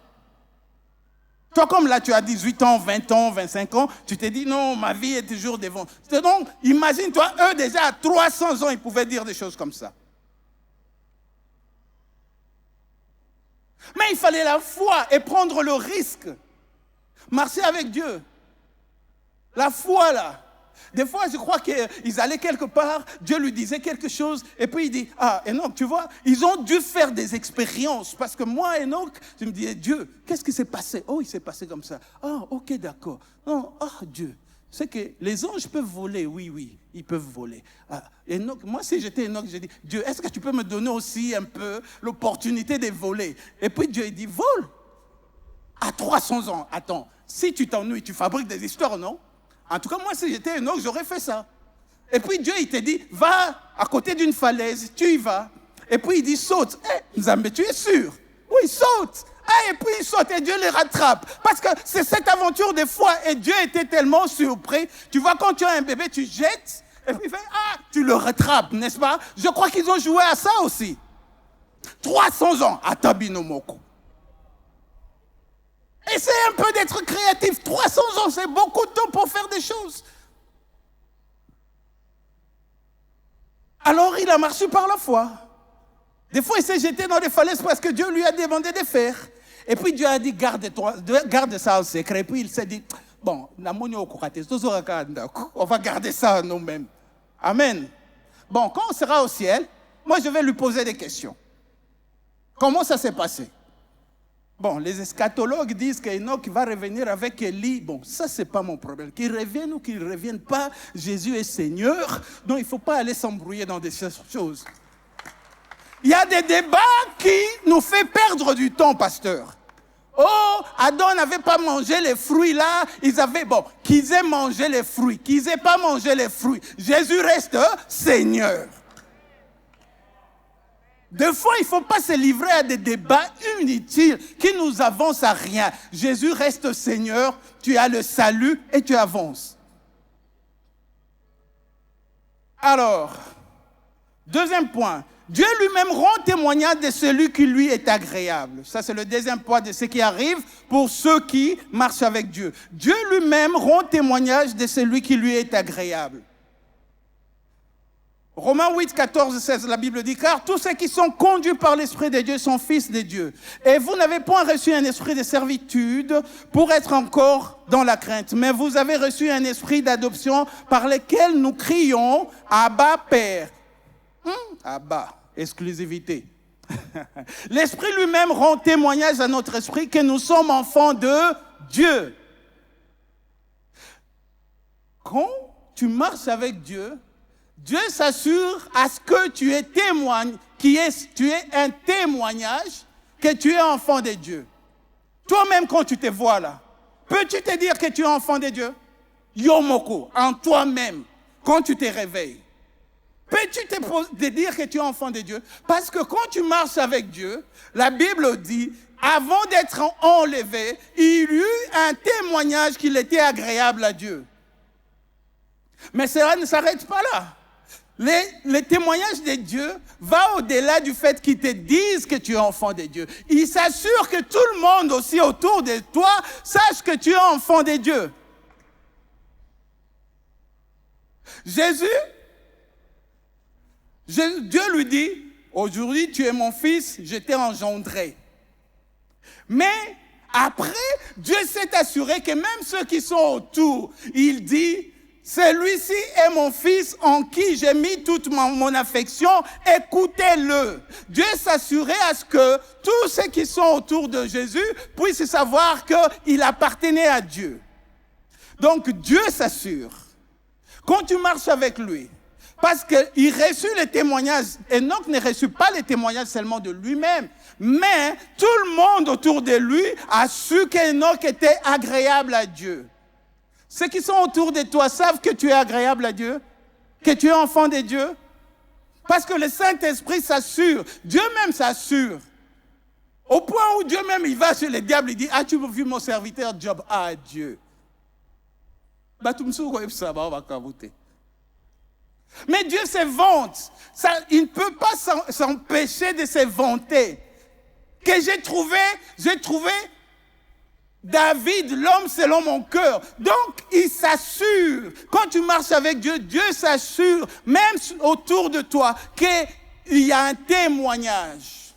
Toi, comme là, tu as 18 ans, 20 ans, 25 ans, tu te dis, non, ma vie est toujours devant. Donc, imagine-toi, eux, déjà, à 300 ans, ils pouvaient dire des choses comme ça. Mais il fallait la foi et prendre le risque. Marcher avec Dieu. La foi, là. Des fois, je crois qu'ils allaient quelque part, Dieu lui disait quelque chose, et puis il dit, Enoch, tu vois, ils ont dû faire des expériences, parce que moi, Enoch, je me disais, Dieu, qu'est-ce qui s'est passé? Il s'est passé comme ça. Ok, d'accord. Non, Dieu, c'est que les anges peuvent voler, oui, ils peuvent voler. Enoch, moi, si j'étais Enoch, j'ai dit, Dieu, est-ce que tu peux me donner aussi un peu l'opportunité de voler? Et puis Dieu, il dit, vole. À 300 ans, attends, si tu t'ennuies, tu fabriques des histoires, non? En tout cas, moi, si j'étais Enoch, j'aurais fait ça. Et puis Dieu, il te dit, va à côté d'une falaise, tu y vas. Et puis il dit, saute. Nzambe, tu es sûr? Oui, saute. Et puis il saute et Dieu les rattrape. Parce que c'est cette aventure de foi. Et Dieu était tellement surpris. Tu vois, quand tu as un bébé, tu jettes. Et puis il fait, tu le rattrapes, n'est-ce pas? Je crois qu'ils ont joué à ça aussi. 300 ans à Tabinomoko. Essaye un peu d'être créatif. 300 ans, c'est beaucoup de temps pour faire des choses. Alors, il a marché par la foi. Des fois, il s'est jeté dans des falaises parce que Dieu lui a demandé de faire. Et puis Dieu a dit, garde ça en secret. Et puis il s'est dit, bon, on va garder ça à nous-mêmes. Amen. Bon, quand on sera au ciel, moi je vais lui poser des questions. Comment ça s'est passé? Bon, les eschatologues disent qu'Enoch va revenir avec Élie. Bon, ça, c'est pas mon problème. Qu'il revienne ou qu'il ne revienne pas, Jésus est Seigneur. Donc, il ne faut pas aller s'embrouiller dans des choses. Il y a des débats qui nous font perdre du temps, pasteur. Oh, Adam n'avait pas mangé les fruits là. Qu'ils aient mangé les fruits, qu'ils n'aient pas mangé les fruits. Jésus reste Seigneur. Des fois, il ne faut pas se livrer à des débats inutiles qui nous avancent à rien. Jésus reste Seigneur, tu as le salut et tu avances. Alors, deuxième point, Dieu lui-même rend témoignage de celui qui lui est agréable. Ça, c'est le deuxième point de ce qui arrive pour ceux qui marchent avec Dieu. Dieu lui-même rend témoignage de celui qui lui est agréable. Romains 8, 14, 16, la Bible dit, car tous ceux qui sont conduits par l'Esprit de Dieu sont fils de Dieu. Et vous n'avez point reçu un esprit de servitude pour être encore dans la crainte, mais vous avez reçu un esprit d'adoption par lequel nous crions, Abba, Père. Abba, exclusivité. L'Esprit lui-même rend témoignage à notre esprit que nous sommes enfants de Dieu. Quand tu marches avec Dieu, Dieu s'assure à ce que tu es un témoignage que tu es enfant de Dieu. Toi-même, quand tu te vois là, peux-tu te dire que tu es enfant de Dieu? Yomoko, en toi-même, quand tu te réveilles. Peux-tu te dire que tu es enfant de Dieu? Parce que quand tu marches avec Dieu, la Bible dit, avant d'être enlevé, il y eut un témoignage qu'il était agréable à Dieu. Mais cela ne s'arrête pas là. Le témoignage de Dieu va au-delà du fait qu'il te dise que tu es enfant de Dieu. Il s'assure que tout le monde aussi autour de toi sache que tu es enfant de Dieu. Dieu lui dit, aujourd'hui tu es mon fils, je t'ai engendré. Mais après, Dieu s'est assuré que même ceux qui sont autour, il dit, celui-ci est mon fils en qui j'ai mis toute mon affection, écoutez-le. Dieu s'assurait à ce que tous ceux qui sont autour de Jésus puissent savoir qu'il appartenait à Dieu. Donc Dieu s'assure, quand tu marches avec lui, parce qu'il reçut les témoignages, Enoch ne reçut pas les témoignages seulement de lui-même, mais tout le monde autour de lui a su qu'Enoch était agréable à Dieu. Ceux qui sont autour de toi savent que tu es agréable à Dieu, que tu es enfant de Dieu. Parce que le Saint-Esprit s'assure, Dieu même s'assure. Au point où Dieu même, il va chez le diable, il dit, as-tu vu mon serviteur Job? Ah, Dieu. Mais Dieu se vante. Il ne peut pas s'empêcher de se vanter. Que j'ai trouvé David, l'homme selon mon cœur. Donc, il s'assure. Quand tu marches avec Dieu, Dieu s'assure, même autour de toi, qu'il y a un témoignage.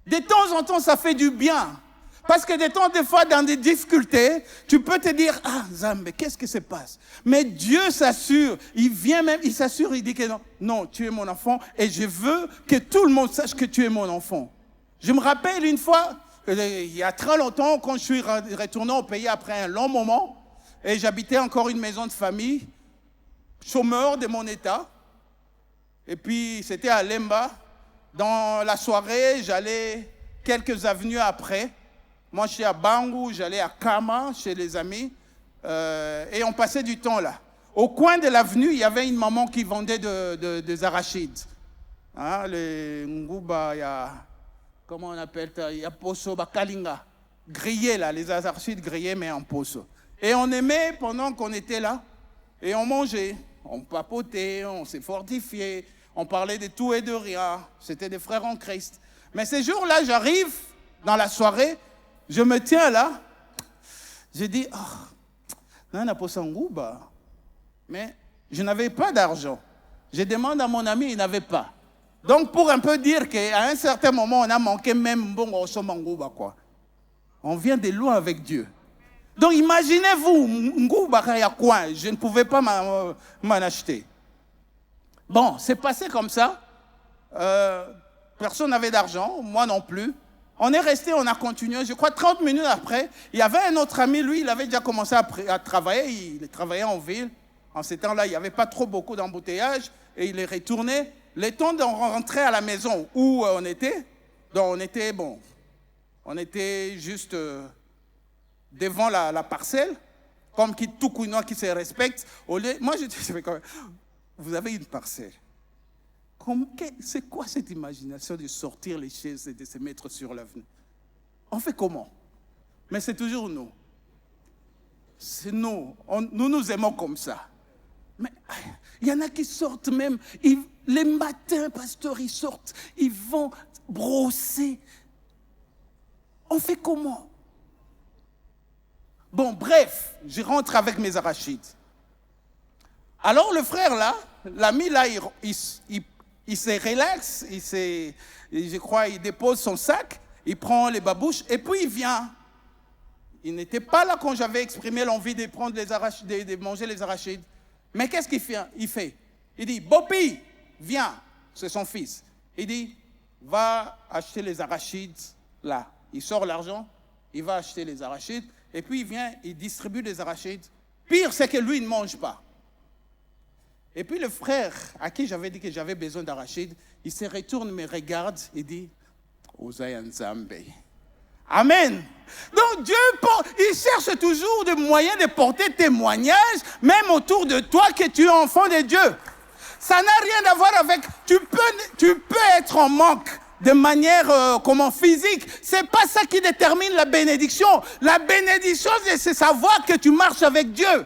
De temps en temps, ça fait du bien. Parce que des fois, dans des difficultés, tu peux te dire, ah, Zambe, qu'est-ce qui se passe? Mais Dieu s'assure. Il vient même, il s'assure, il dit que non, tu es mon enfant et je veux que tout le monde sache que tu es mon enfant. Je me rappelle une fois, il y a très longtemps, quand je suis retourné au pays après un long moment, et j'habitais encore une maison de famille, chômeur de mon état, et puis c'était à Lemba. Dans la soirée, j'allais quelques avenues après. Moi, je suis à Bangou, j'allais à Kama, chez les amis, et on passait du temps là. Au coin de l'avenue, il y avait une maman qui vendait des arachides. Hein, les Ngouba, il y a... Comment on appelle ça? Il y a poso, kalinga. Grillé là, les arachides grillés mais en poso. Et on aimait pendant qu'on était là. Et on mangeait, on papotait, on s'est fortifié, on parlait de tout et de rien. C'était des frères en Christ. Mais ces jours-là, j'arrive dans la soirée, je me tiens là, je dis, nana posangouba. Mais je n'avais pas d'argent. Je demande à mon ami, il n'avait pas. Donc, pour un peu dire qu'à un certain moment, on a manqué même bon au Somangouba, quoi. On vient de loin avec Dieu. Donc, imaginez-vous, Ngouba, ya quoi? Je ne pouvais pas m'en acheter. Bon, c'est passé comme ça. Personne n'avait d'argent, moi non plus. On est resté, on a continué. Je crois 30 minutes après, il y avait un autre ami, lui, il avait déjà commencé à travailler. Il travaillait en ville. En ces temps-là, il n'y avait pas trop beaucoup d'embouteillage. Et il est retourné. Le temps de rentrer à la maison où on était, donc on était juste devant la parcelle, comme tout Kouinois qui se respecte. Moi, je disais, vous avez une parcelle. C'est quoi cette imagination de sortir les chaises et de se mettre sur l'avenue? On fait comment? Mais c'est toujours nous. C'est nous. Nous aimons comme ça. Mais il y en a qui sortent même. Les matins, pasteur, ils sortent. Ils vont brosser. On fait comment? Bon, bref, je rentre avec mes arachides. Alors le frère là, l'ami là, il se relaxe, je crois, il dépose son sac, il prend les babouches et puis il vient. Il n'était pas là quand j'avais exprimé l'envie de prendre les arachides, de manger les arachides. Mais qu'est-ce qu'il fait? Il dit, Bopi, viens, c'est son fils. Il dit, va acheter les arachides là. Il sort l'argent, il va acheter les arachides et puis il vient, il distribue les arachides. Pire, c'est que lui, il ne mange pas. Et puis le frère à qui j'avais dit que j'avais besoin d'arachides, il se retourne, me regarde et dit, Osaï Nzambe. Amen. Donc Dieu, il cherche toujours des moyens de porter témoignage, même autour de toi que tu es enfant de Dieu. Ça n'a rien à voir avec, tu peux être en manque de manière physique. C'est pas ça qui détermine la bénédiction. La bénédiction, c'est savoir que tu marches avec Dieu.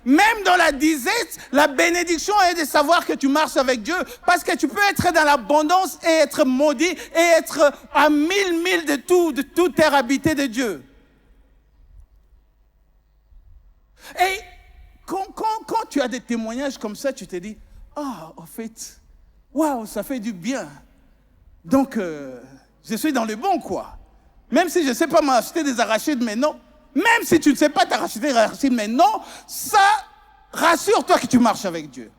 Même dans la disette, la bénédiction est de savoir que tu marches avec Dieu. Parce que tu peux être dans l'abondance et être maudit et être à 1000 milles de toute terre habitée de Dieu. Et quand tu as des témoignages comme ça, tu te dis, en fait, waouh, ça fait du bien. Donc, je suis dans le bon, quoi. Même si je ne sais pas m'acheter des arachides, mais non. Même si tu ne sais pas t'arracher des arachides, mais non, ça, rassure-toi que tu marches avec Dieu.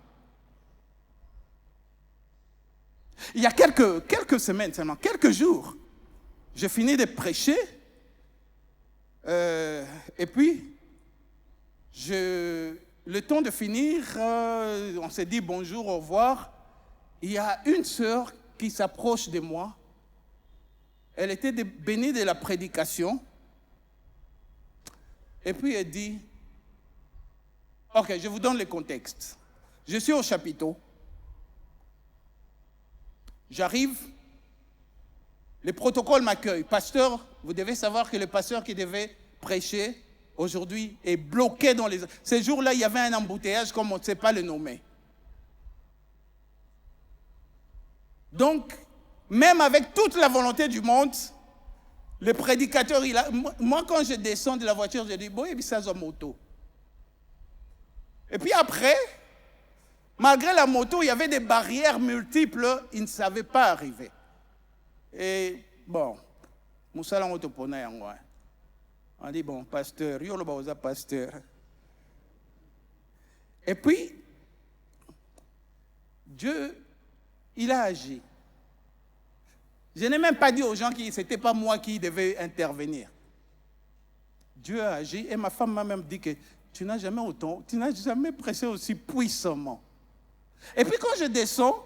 Il y a quelques semaines seulement, quelques jours, j'ai fini de prêcher, et puis, le temps de finir, on s'est dit bonjour, au revoir. Il y a une sœur qui s'approche de moi. Elle était bénie de la prédication. Et puis elle dit, ok, je vous donne le contexte. Je suis au chapiteau. J'arrive. Le protocole m'accueille. Pasteur, vous devez savoir que le pasteur qui devait prêcher aujourd'hui est bloqué dans les... Ces jours-là, il y avait un embouteillage comme on ne sait pas le nommer. Donc, même avec toute la volonté du monde, le prédicateur, moi quand je descends de la voiture, je dis, bon, il y a une moto. Et puis après, malgré la moto, il y avait des barrières multiples, il ne savait pas arriver. Et bon, Moussala Motopona, on dit, bon, pasteur, Yolobaoza, pasteur. Et puis, Dieu, il a agi. Je n'ai même pas dit aux gens que ce n'était pas moi qui devais intervenir. Dieu a agi et ma femme m'a même dit que tu n'as jamais pressé aussi puissamment. Et puis quand je descends,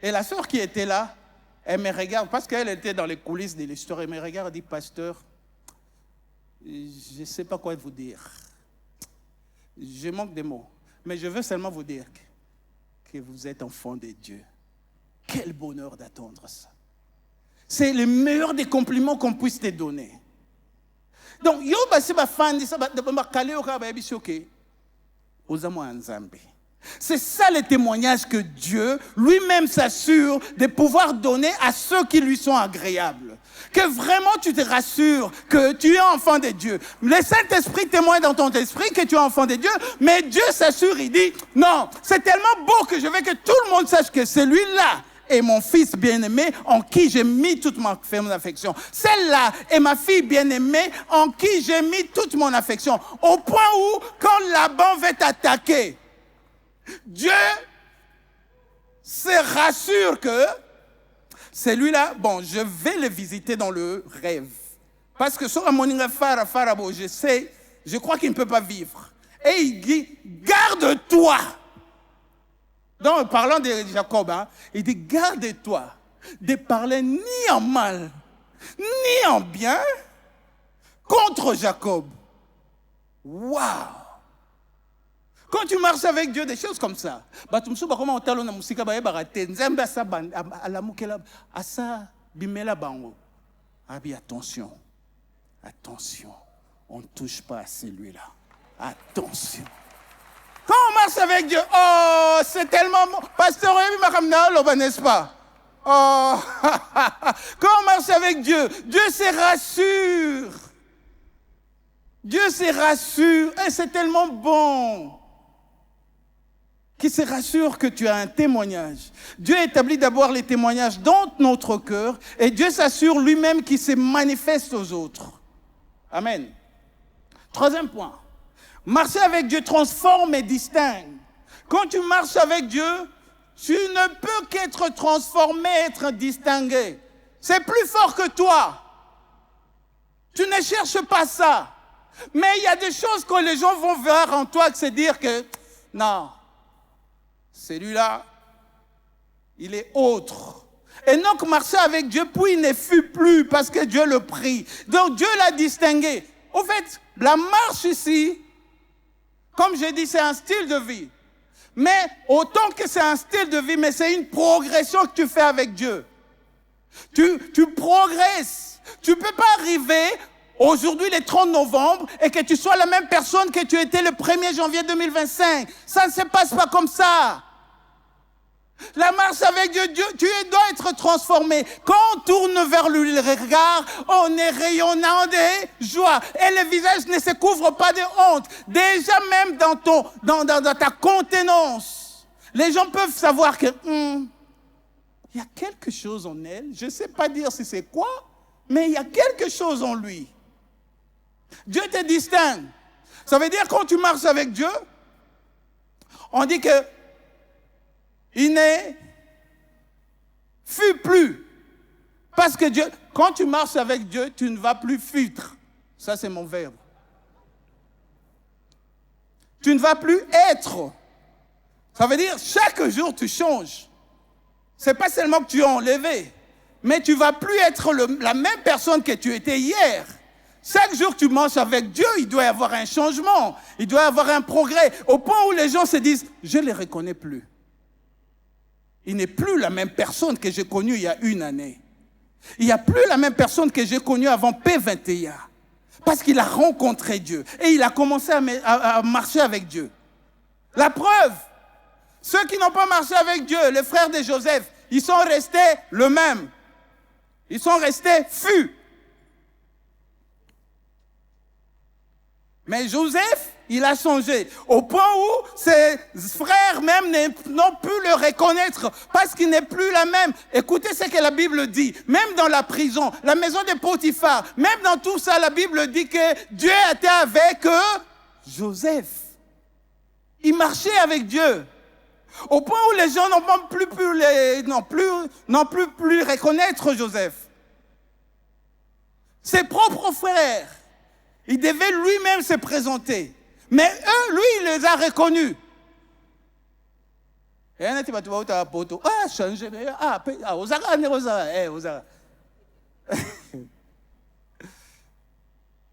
et la sœur qui était là, elle me regarde, parce qu'elle était dans les coulisses de l'histoire, elle me regarde et dit, pasteur, je ne sais pas quoi vous dire. Je manque de mots, mais je veux seulement vous dire que vous êtes enfant de Dieu. Quel bonheur d'attendre ça. C'est le meilleur des compliments qu'on puisse te donner. Donc, yo, c'est ma fan, ça va calé au cas, ok. Osamo Nzambe. C'est ça le témoignage que Dieu lui-même s'assure de pouvoir donner à ceux qui lui sont agréables. Que vraiment tu te rassures que tu es enfant de Dieu. Le Saint-Esprit témoigne dans ton esprit que tu es enfant de Dieu, mais Dieu s'assure, il dit, non, c'est tellement beau que je veux que tout le monde sache que celui-là est mon fils bien-aimé en qui j'ai mis toute ma ferme affection. Celle-là est ma fille bien-aimée en qui j'ai mis toute mon affection. Au point où, quand Laban veut t'attaquer, Dieu se rassure que celui-là, bon, je vais le visiter dans le rêve. Parce que sur Amoninga Farabo, je crois qu'il ne peut pas vivre. Et il dit, garde-toi. Donc, parlant de Jacob, il dit, garde-toi de parler ni en mal, ni en bien contre Jacob. Waouh! Quand tu marches avec Dieu, des choses comme ça. Attention, attention, on ne touche pas à celui-là. Attention. Quand on marche avec Dieu, oh, c'est tellement bon. Pasteur, n'est-ce pas? Oh, quand on marche avec Dieu, Dieu se rassure. Dieu se rassure. Et c'est tellement bon. Qui se rassure que tu as un témoignage. Dieu établit d'abord les témoignages dans notre cœur et Dieu s'assure lui-même qu'il se manifeste aux autres. Amen. Troisième point. Marcher avec Dieu transforme et distingue. Quand tu marches avec Dieu, tu ne peux qu'être transformé, être distingué. C'est plus fort que toi. Tu ne cherches pas ça. Mais il y a des choses que les gens vont voir en toi, c'est dire que non. Celui-là, il est autre. Enoch marchait avec Dieu, puis il ne fut plus parce que Dieu le prit. Donc Dieu l'a distingué. Au fait, la marche ici, comme j'ai dit, c'est un style de vie. Mais autant que c'est un style de vie, mais c'est une progression que tu fais avec Dieu. Tu progresses. Tu ne peux pas arriver aujourd'hui, le 30 novembre, et que tu sois la même personne que tu étais le 1er janvier 2025. Ça ne se passe pas comme ça. La marche avec Dieu, tu dois être transformé. Quand on tourne vers lui le regard, on est rayonnant de joie. Et le visage ne se couvre pas de honte. Déjà même dans ta contenance, les gens peuvent savoir que il y a quelque chose en elle. Je ne sais pas dire si c'est quoi, mais il y a quelque chose en lui. Dieu te distingue. Ça veut dire quand tu marches avec Dieu, on dit que il ne fuit plus. Parce que Dieu, quand tu marches avec Dieu, tu ne vas plus fuir. Ça, c'est mon verbe. Tu ne vas plus être. Ça veut dire, chaque jour, tu changes. Ce n'est pas seulement que tu es enlevé, mais tu ne vas plus être la même personne que tu étais hier. Chaque jour que tu marches avec Dieu, il doit y avoir un changement. Il doit y avoir un progrès. Au point où les gens se disent, je ne les reconnais plus. Il n'est plus la même personne que j'ai connue il y a une année. Il n'y a plus la même personne que j'ai connue avant P21. Parce qu'il a rencontré Dieu. Et il a commencé à marcher avec Dieu. La preuve, ceux qui n'ont pas marché avec Dieu, les frères de Joseph, ils sont restés le même. Ils sont restés fus. Mais Joseph, il a changé. Au point où ses frères même n'ont pu le reconnaître parce qu'il n'est plus la même. Écoutez ce que la Bible dit. Même dans la prison, la maison de Potiphar, même dans tout ça, la Bible dit que Dieu était avec Joseph. Il marchait avec Dieu. Au point où les gens n'ont plus reconnaître Joseph. Ses propres frères. Il devait lui-même se présenter. Mais eux, lui, il les a reconnus.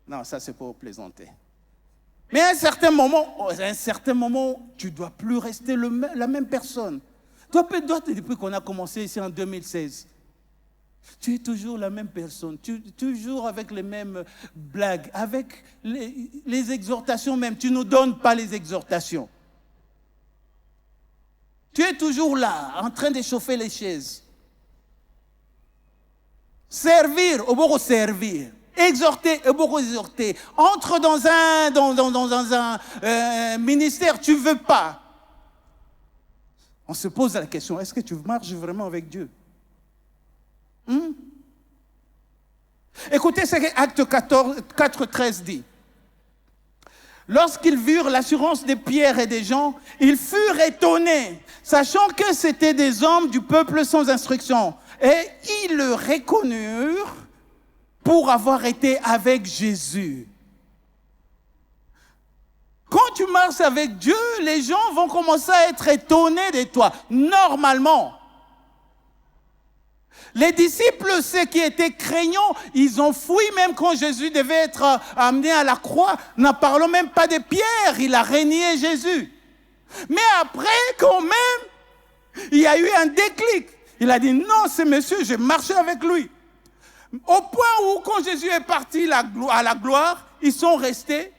Non, ça c'est pour plaisanter. Mais à un certain moment, tu ne dois plus rester la même personne. Toi, depuis qu'on a commencé ici en 2016, tu es toujours la même personne, toujours avec les mêmes blagues, avec les exhortations même. Tu ne nous donnes pas les exhortations. Tu es toujours là, en train de chauffer les chaises. Servir, au beau servir. Exhorter, au beau exhorter. Entre dans un ministère, tu ne veux pas. On se pose la question, est-ce que tu marches vraiment avec Dieu? Écoutez ce que Acte 4:13 dit. Lorsqu'ils virent l'assurance de Pierre et des gens, ils furent étonnés, sachant que c'étaient des hommes du peuple sans instruction. Et ils le reconnurent pour avoir été avec Jésus. Quand tu marches avec Dieu, les gens vont commencer à être étonnés de toi, normalement. Les disciples, ceux qui étaient craignants, ils ont fui même quand Jésus devait être amené à la croix. N'en parlons même pas de Pierre, il a renié Jésus. Mais après, quand même, il y a eu un déclic. Il a dit, non, c'est monsieur, j'ai marché avec lui. Au point où, quand Jésus est parti à la gloire, ils sont restés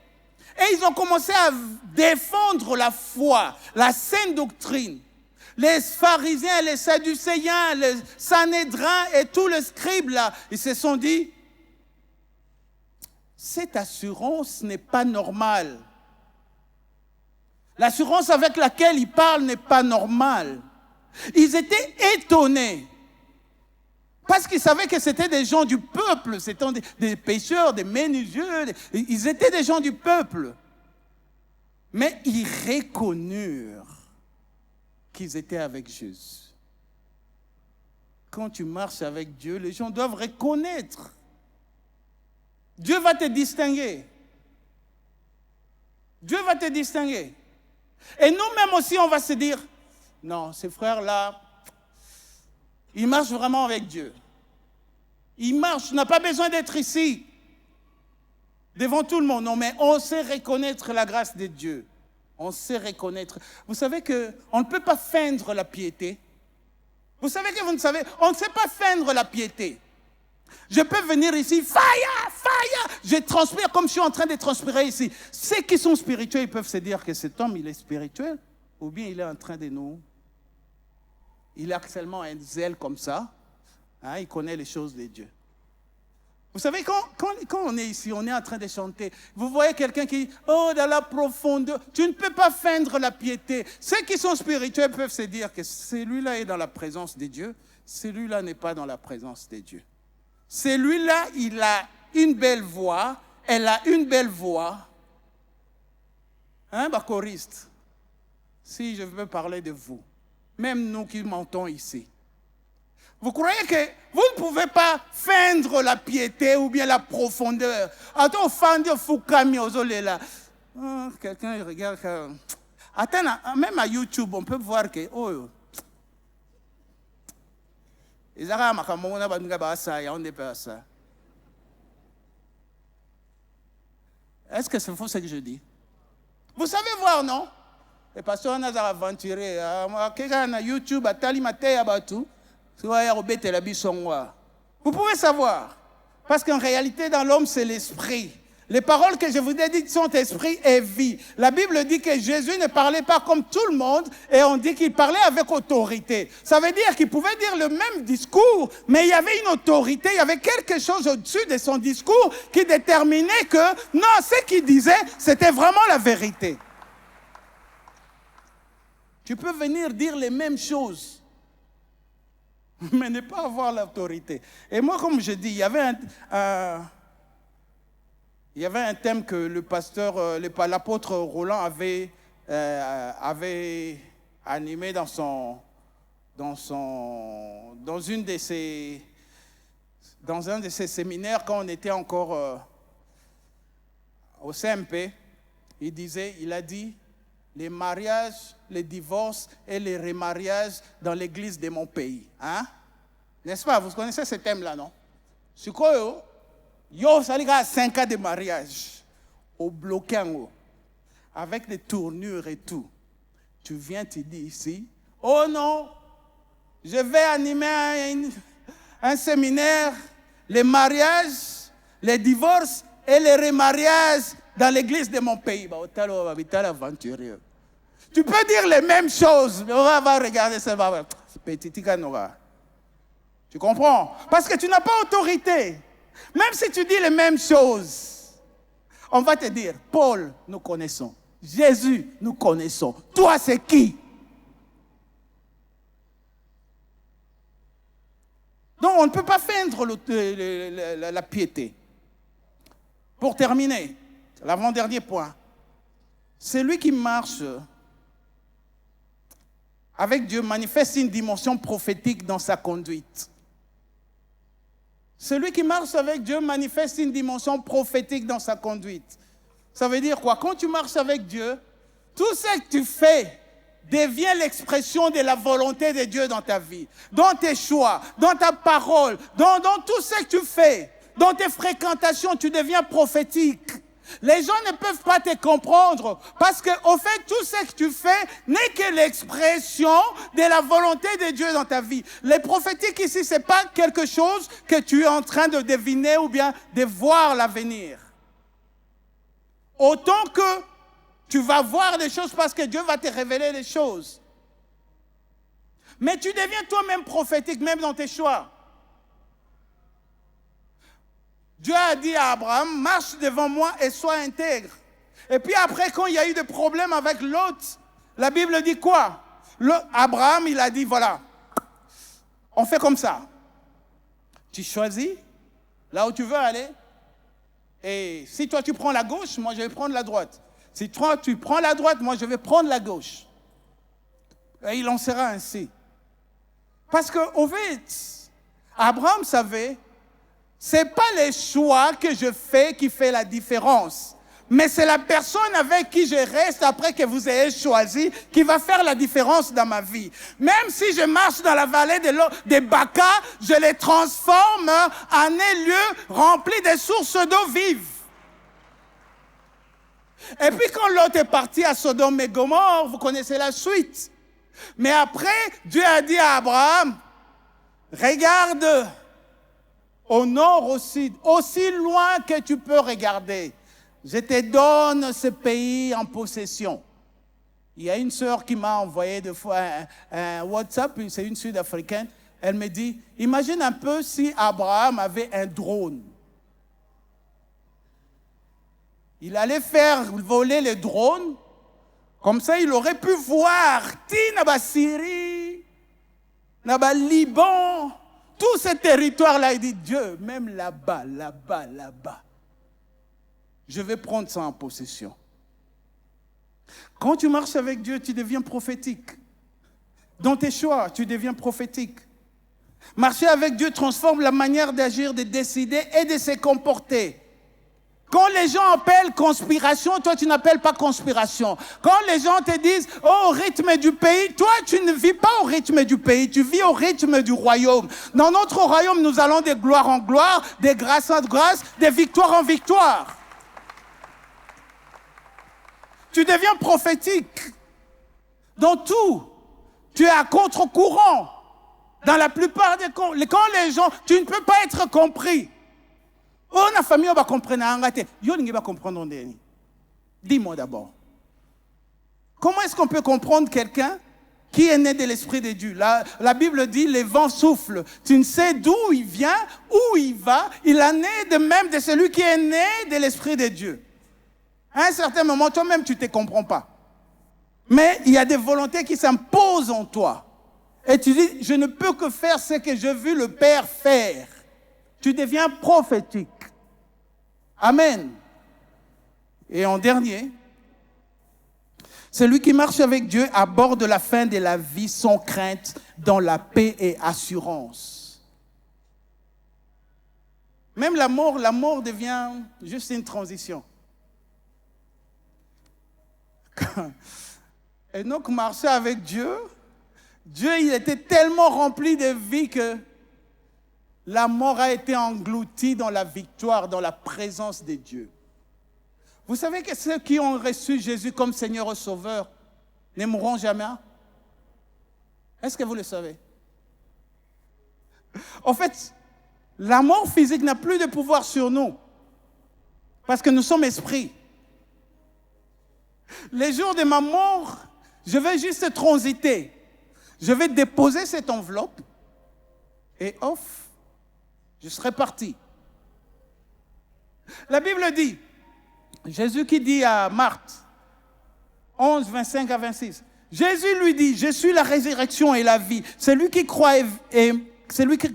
et ils ont commencé à défendre la foi, la saine doctrine. Les pharisiens, les sadducéens, les sanédrins et tous les scribes là, ils se sont dit, cette assurance n'est pas normale. L'assurance avec laquelle ils parlent n'est pas normale. Ils étaient étonnés. Parce qu'ils savaient que c'était des gens du peuple, c'était des pêcheurs, des menuisiers, ils étaient des gens du peuple. Mais ils reconnurent qu'ils étaient avec Jésus. Quand tu marches avec Dieu, les gens doivent reconnaître. Dieu va te distinguer. Dieu va te distinguer. Et nous-mêmes aussi, on va se dire, non, ces frères-là, ils marchent vraiment avec Dieu. Ils marchent, on n'a pas besoin d'être ici, devant tout le monde. Non, mais on sait reconnaître la grâce de Dieu. On sait reconnaître. Vous savez qu'on ne peut pas feindre la piété. Vous savez que vous ne savez, on ne sait pas feindre la piété. Je peux venir ici, fire, fire. Je transpire comme je suis en train de transpirer ici. Ceux qui sont spirituels, ils peuvent se dire que cet homme, il est spirituel, ou bien il est en train de nous... Il a seulement un zèle comme ça. Hein, il connaît les choses de Dieu. Vous savez, quand on est ici, on est en train de chanter. Vous voyez quelqu'un qui dit, oh, dans la profondeur. Tu ne peux pas feindre la piété. Ceux qui sont spirituels peuvent se dire que celui-là est dans la présence de Dieu. Celui-là n'est pas dans la présence de Dieu. Celui-là, il a une belle voix. Elle a une belle voix. Hein, choriste? Si je veux parler de vous. Même nous qui montons ici. Vous croyez que vous ne pouvez pas feindre la piété ou bien la profondeur? Attends, feindre Fukami Ozolela. Quelqu'un regarde. Attends, même à YouTube, on peut voir que. Oh, est-ce que c'est faux ce que je dis? Vous savez voir, non? Les pasteurs ont aventuré. Quelqu'un sur YouTube a talimaté à Batou. Vous pouvez savoir. Parce qu'en réalité, dans l'homme, c'est l'esprit. Les paroles que je vous ai dites sont esprit et vie. La Bible dit que Jésus ne parlait pas comme tout le monde et on dit qu'il parlait avec autorité. Ça veut dire qu'il pouvait dire le même discours, mais il y avait une autorité, il y avait quelque chose au-dessus de son discours qui déterminait que non, ce qu'il disait, c'était vraiment la vérité. Tu peux venir dire les mêmes choses, mais ne pas avoir l'autorité. Et moi, comme je dis, il y avait un thème que le pasteur, l'apôtre Roland avait animé dans un de ses séminaires quand on était encore au CMP. Il a dit, les mariages, les divorces et les remariages dans l'église de mon pays. Hein? N'est-ce pas? Vous connaissez ce thème-là, non? C'est quoi, ça y a 5 ans de mariage, au bloqué en haut, avec des tournures et tout. Tu viens, tu dis ici, oh non, je vais animer un séminaire, les mariages, les divorces et les remariages dans l'église de mon pays. Aventurieux. Tu peux dire les mêmes choses, mais on va regarder ça. Petit Tikanora. Tu comprends? Parce que tu n'as pas autorité. Même si tu dis les mêmes choses, on va te dire, Paul, nous connaissons. Jésus, nous connaissons. Toi, c'est qui? Donc, on ne peut pas feindre la piété. Pour terminer, l'avant-dernier point. Celui qui marche avec Dieu manifeste une dimension prophétique dans sa conduite. Celui qui marche avec Dieu manifeste une dimension prophétique dans sa conduite. Ça veut dire quoi? Quand tu marches avec Dieu, tout ce que tu fais devient l'expression de la volonté de Dieu dans ta vie, dans tes choix, dans ta parole, dans tout ce que tu fais, dans tes fréquentations, tu deviens prophétique. Les gens ne peuvent pas te comprendre parce qu'au fait, tout ce que tu fais n'est que l'expression de la volonté de Dieu dans ta vie. Les prophétiques ici, ce n'est pas quelque chose que tu es en train de deviner ou bien de voir l'avenir. Autant que tu vas voir des choses parce que Dieu va te révéler des choses. Mais tu deviens toi-même prophétique, même dans tes choix. Dieu a dit à Abraham, marche devant moi et sois intègre. Et puis après, quand il y a eu des problèmes avec Lot, la Bible dit quoi? Abraham, il a dit, voilà, on fait comme ça. Tu choisis là où tu veux aller. Et si toi, tu prends la gauche, moi, je vais prendre la droite. Si toi, tu prends la droite, moi, je vais prendre la gauche. Et il en sera ainsi. Parce qu'au fait, Abraham savait, ce n'est pas les choix que je fais qui fait la différence. Mais c'est la personne avec qui je reste après que vous ayez choisi qui va faire la différence dans ma vie. Même si je marche dans la vallée des Baca, je les transforme en un lieu rempli de sources d'eau vive. Et puis quand Lot est parti à Sodome et Gomorrhe, vous connaissez la suite. Mais après, Dieu a dit à Abraham, regarde au nord, au sud, aussi loin que tu peux regarder. Je te donne ce pays en possession. Il y a une sœur qui m'a envoyé des fois un WhatsApp, c'est une Sud-Africaine. Elle me dit, imagine un peu si Abraham avait un drone. Il allait faire voler le drone. Comme ça, il aurait pu voir Naba Syrie, Naba Liban, tout ce territoire-là. Il dit, Dieu, même là-bas, je vais prendre ça en possession. Quand tu marches avec Dieu, tu deviens prophétique. Dans tes choix, tu deviens prophétique. Marcher avec Dieu transforme la manière d'agir, de décider et de se comporter. Quand les gens appellent conspiration, toi tu n'appelles pas conspiration. Quand les gens te disent « Oh, au rythme du pays », toi tu ne vis pas au rythme du pays, tu vis au rythme du royaume. Dans notre royaume, nous allons de gloire en gloire, de grâce en grâce, de victoire en victoire. Tu deviens prophétique. Dans tout, tu es à contre-courant. Dans la plupart des cas, quand les gens, tu ne peux pas être compris. Oh, la famille va comprendre. Yo ne va comprendre. Dis-moi d'abord. Comment est-ce qu'on peut comprendre quelqu'un qui est né de l'Esprit de Dieu? La Bible dit, les vents soufflent. Tu ne sais d'où il vient, où il va. Il en est de même de celui qui est né de l'Esprit de Dieu. À un certain moment, toi-même, tu ne te comprends pas. Mais il y a des volontés qui s'imposent en toi. Et tu dis, je ne peux que faire ce que j'ai vu le Père faire. Tu deviens prophétique. Amen. Et en dernier, celui qui marche avec Dieu aborde la fin de la vie sans crainte, dans la paix et assurance. Même la mort devient juste une transition. Quand Enoch marchait avec Dieu, il était tellement rempli de vie que la mort a été engloutie dans la victoire, dans la présence de Dieu. Vous savez que ceux qui ont reçu Jésus comme Seigneur et Sauveur ne mourront jamais? Est-ce que vous le savez? En fait, la mort physique n'a plus de pouvoir sur nous parce que nous sommes esprits. Les jours de ma mort, Je vais juste transiter. Je vais déposer cette enveloppe et off, je serai parti. La Bible dit, Jésus qui dit à Marthe, 11, 25 à 26, Jésus lui dit, je suis la résurrection et la vie. Celui qui croit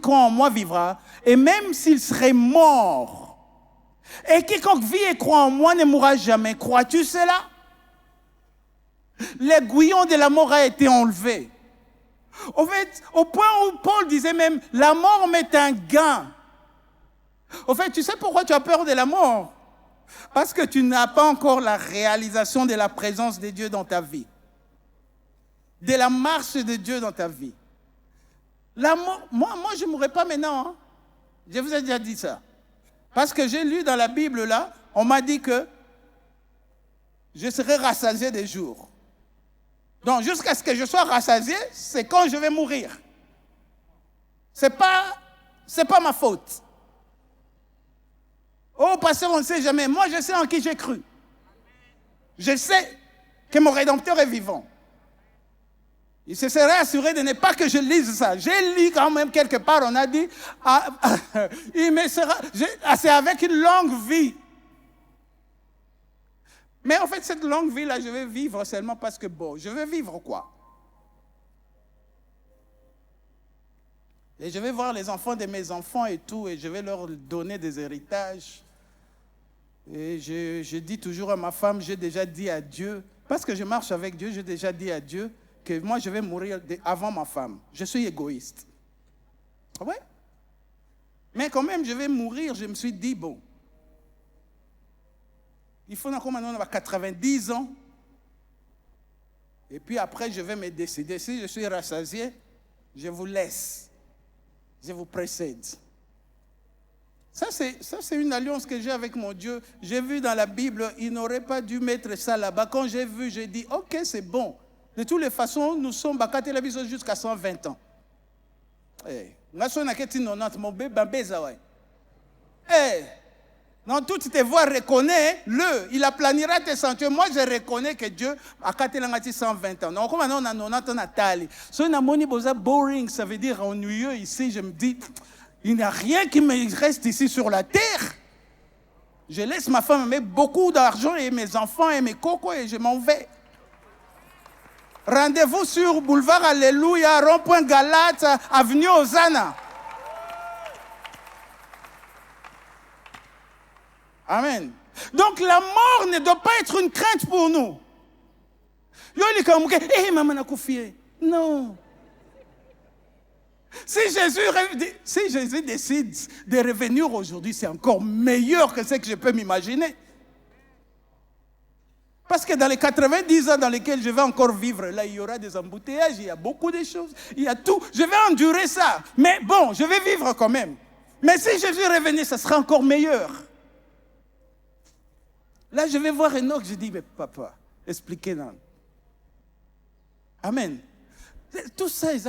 en moi vivra, et même s'il serait mort, et quiconque vit et croit en moi ne mourra jamais. Crois-tu cela? L'aiguillon de la mort a été enlevé. En fait, au point où Paul disait même, la mort m'est un gain. En fait, tu sais pourquoi tu as peur de la mort? Parce que tu n'as pas encore la réalisation de la présence de Dieu dans ta vie. De la marche de Dieu dans ta vie. La mort, moi je ne mourrai pas maintenant. Hein. Je vous ai déjà dit ça. Parce que j'ai lu dans la Bible là, on m'a dit que je serai rassasié des jours. Donc, jusqu'à ce que je sois rassasié, c'est quand je vais mourir. C'est pas ma faute. Oh, pasteur, on ne sait jamais. Moi, je sais en qui j'ai cru. Je sais que mon Rédempteur est vivant. Il se serait assuré de ne pas que je lise ça. J'ai lu quand même quelque part, on a dit, c'est avec une longue vie. Mais en fait, cette longue vie-là, je vais vivre seulement parce que, bon, je vais vivre quoi? Et je vais voir les enfants de mes enfants et tout, et je vais leur donner des héritages. Et je dis toujours à ma femme, j'ai déjà dit à Dieu, parce que je marche avec Dieu, j'ai déjà dit à Dieu que moi, je vais mourir avant ma femme. Je suis égoïste. Oui. Mais quand même, je vais mourir, je me suis dit, bon, il faut encore maintenant avoir 90 ans. Et puis après, je vais me décider. Si je suis rassasié, je vous laisse. Je vous précède. Ça, c'est une alliance que j'ai avec mon Dieu. J'ai vu dans la Bible, il n'aurait pas dû mettre ça là-bas. Quand j'ai vu, j'ai dit, ok, c'est bon. De toutes les façons, nous sommes à jusqu'à 120 ans. Non, toutes tes voix, reconnais-le. Il aplanira tes sentiers. Moi, je reconnais que Dieu a 120 ans. Donc, comme on a 90 ans, Nathalie. Si on a moni boring, ça veut dire ennuyeux ici. Je me dis, il n'y a rien qui me reste ici sur la terre. Je laisse ma femme mettre beaucoup d'argent et mes enfants et mes cocos et je m'en vais. Rendez-vous sur boulevard Alléluia, rond-point Galate, avenue Hosanna. Amen. Donc la mort ne doit pas être une crainte pour nous. Non. Si Jésus décide de revenir aujourd'hui, c'est encore meilleur que ce que je peux m'imaginer. Parce que dans les 90 ans dans lesquels je vais encore vivre, là, il y aura des embouteillages, il y a beaucoup de choses, il y a tout. Je vais endurer ça. Mais bon, je vais vivre quand même. Mais si Jésus revenait, ça sera encore meilleur. Là, je vais voir Enoch, je dis, mais papa, expliquez-nous. Amen. Tout ça, il est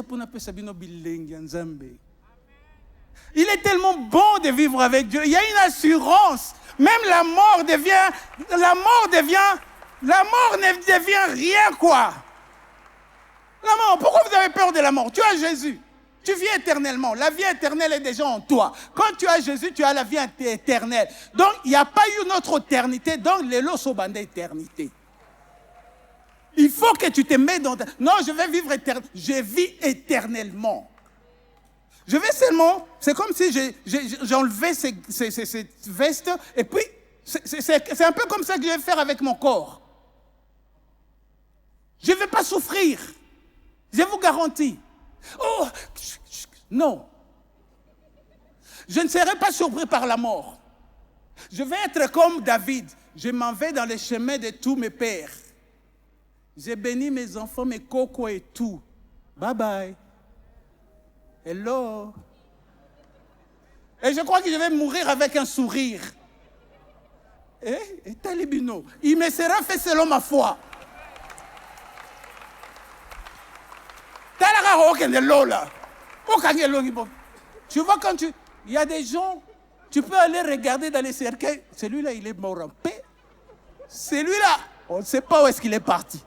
tellement bon de vivre avec Dieu. Il y a une assurance. Même la mort ne devient rien, quoi. La mort, pourquoi vous avez peur de la mort? Tu as Jésus. Tu vis éternellement. La vie éternelle est déjà en toi. Quand tu as Jésus, tu as la vie éternelle. Donc, il n'y a pas eu une autre éternité. Donc, les lots sont bandés éternité. Il faut que tu te mets dans... Non, je vais vivre éternellement. Je vis éternellement. Je vais seulement... C'est comme si j'enlevais cette veste. Et puis, c'est un peu comme ça que je vais faire avec mon corps. Je ne vais pas souffrir. Je vous garantis. Oh, non. Je ne serai pas surpris par la mort. Je vais être comme David. Je m'en vais dans les chemins de tous mes pères. J'ai béni mes enfants, mes cocos et tout. Bye bye. Hello. Et je crois que je vais mourir avec un sourire. Et Talibino, il me sera fait selon ma foi. Tu vois, quand il y a des gens, tu peux aller regarder dans les cercueils. Celui-là, il est mort en paix. Celui-là, on ne sait pas où est-ce qu'il est parti.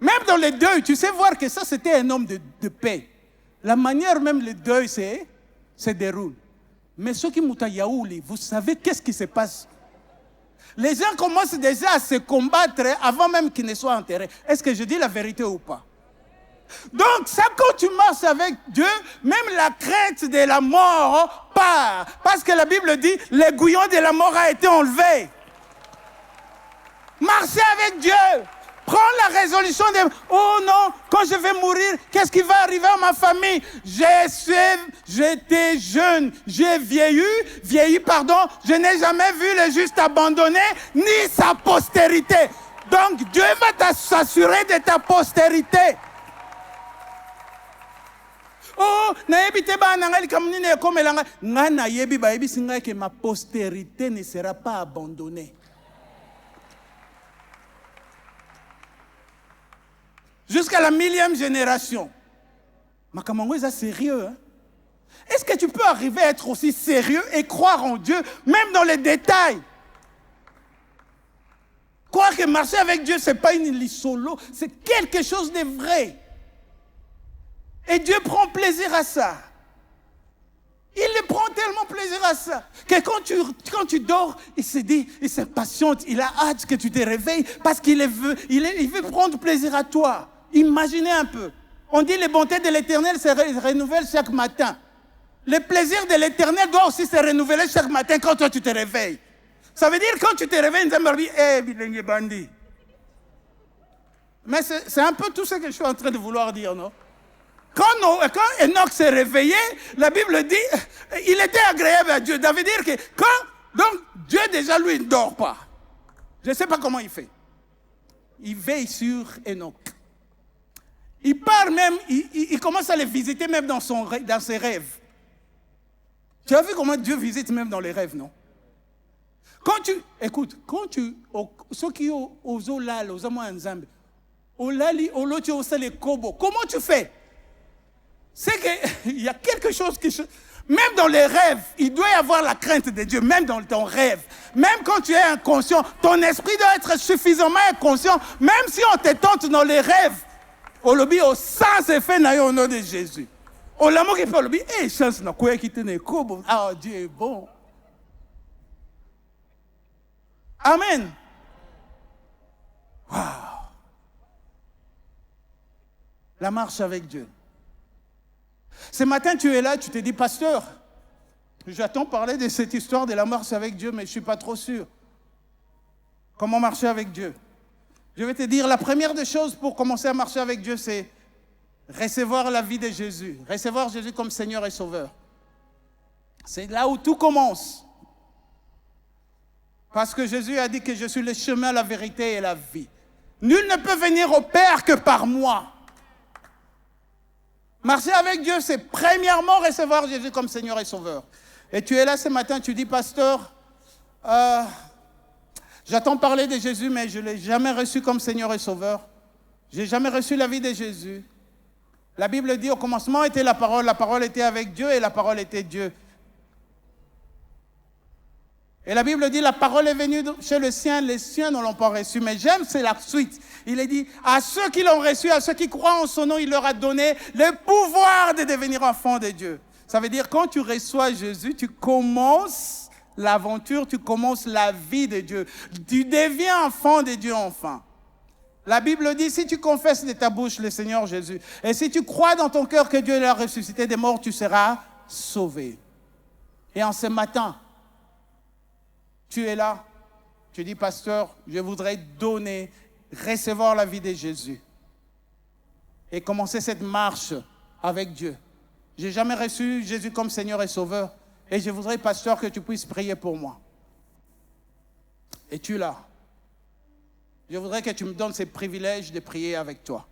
Même dans les deuils, tu sais voir que ça, c'était un homme de paix. La manière même le deuil se déroule. Mais ceux qui Moutayaouli, vous savez qu'est-ce qui se passe? Les gens commencent déjà à se combattre avant même qu'ils ne soient enterrés. Est-ce que je dis la vérité ou pas? Donc, ça, quand tu marches avec Dieu, même la crainte de la mort part. Parce que la Bible dit, l'aiguillon de la mort a été enlevé. Marchez avec Dieu. Prends la résolution de, oh non, quand je vais mourir, qu'est-ce qui va arriver à ma famille? J'étais jeune, j'ai vieilli, je n'ai jamais vu le juste abandonné, ni sa postérité. Donc Dieu va s'assurer de ta postérité. Oh, que ma postérité ne sera pas abandonnée. Jusqu'à la 1000e génération. Makamango, c'est sérieux. Hein? Est-ce que tu peux arriver à être aussi sérieux et croire en Dieu, même dans les détails? Croire que marcher avec Dieu, ce n'est pas une liste solo, c'est quelque chose de vrai. Et Dieu prend plaisir à ça. Il prend tellement plaisir à ça que quand tu dors, il se dit, il s'impatiente, il a hâte que tu te réveilles parce qu'il veut prendre plaisir à toi. Imaginez un peu. On dit les bontés de l'Éternel se renouvellent chaque matin. Le plaisir de l'Éternel doit aussi se renouveler chaque matin quand toi tu te réveilles. Ça veut dire quand tu te réveilles, bilingue bandi. Mais c'est un peu tout ce que je suis en train de vouloir dire, non? Quand Enoch s'est réveillé, la Bible dit, il était agréable à Dieu. Ça veut dire que donc Dieu déjà lui ne dort pas. Je ne sais pas comment il fait. Il veille sur Enoch. Il part même, il commence à les visiter même dans ses rêves. Tu as vu comment Dieu visite même dans les rêves, non? Écoute, ceux qui ont aux olal, aux amours ensemble, olali, oloti, osale kobo, comment tu fais? C'est qu'il y a quelque chose qui... Même dans les rêves, il doit y avoir la crainte de Dieu, même dans ton rêve. Même quand tu es inconscient, ton esprit doit être suffisamment inconscient, même si on te tente dans les rêves. Au lobby, au sans effet, au nom de Jésus. Au l'amour qui fait au lobby, chance n'a quoi qui tenait kobo. Ah, Dieu est bon. Amen. Wow. La marche avec Dieu. Ce matin, tu es là, tu te dis, pasteur, j'attends parler de cette histoire de la marche avec Dieu, mais je ne suis pas trop sûr. Comment marcher avec Dieu? Je vais te dire, la première des choses pour commencer à marcher avec Dieu, c'est recevoir la vie de Jésus. Recevoir Jésus comme Seigneur et Sauveur. C'est là où tout commence. Parce que Jésus a dit que je suis le chemin, la vérité et la vie. Nul ne peut venir au Père que par moi. Marcher avec Dieu, c'est premièrement recevoir Jésus comme Seigneur et Sauveur. Et tu es là ce matin, tu dis, pasteur, j'attends parler de Jésus, mais je ne l'ai jamais reçu comme Seigneur et Sauveur. Je n'ai jamais reçu la vie de Jésus. La Bible dit, au commencement était la parole était avec Dieu et la parole était Dieu. Et la Bible dit, la parole est venue chez les siens ne l'ont pas reçu. Mais j'aime, c'est la suite. Il est dit, à ceux qui l'ont reçu, à ceux qui croient en son nom, il leur a donné le pouvoir de devenir enfants de Dieu. Ça veut dire, quand tu reçois Jésus, tu commences l'aventure, tu commences la vie de Dieu. Tu deviens enfant de Dieu enfin. La Bible dit, si tu confesses de ta bouche le Seigneur Jésus, et si tu crois dans ton cœur que Dieu l'a ressuscité des morts, tu seras sauvé. Et en ce matin, tu es là, tu dis, pasteur, je voudrais recevoir la vie de Jésus et commencer cette marche avec Dieu. Je n'ai jamais reçu Jésus comme Seigneur et Sauveur et je voudrais, pasteur, que tu puisses prier pour moi. Es-tu là? Je voudrais que tu me donnes ce privilège de prier avec toi.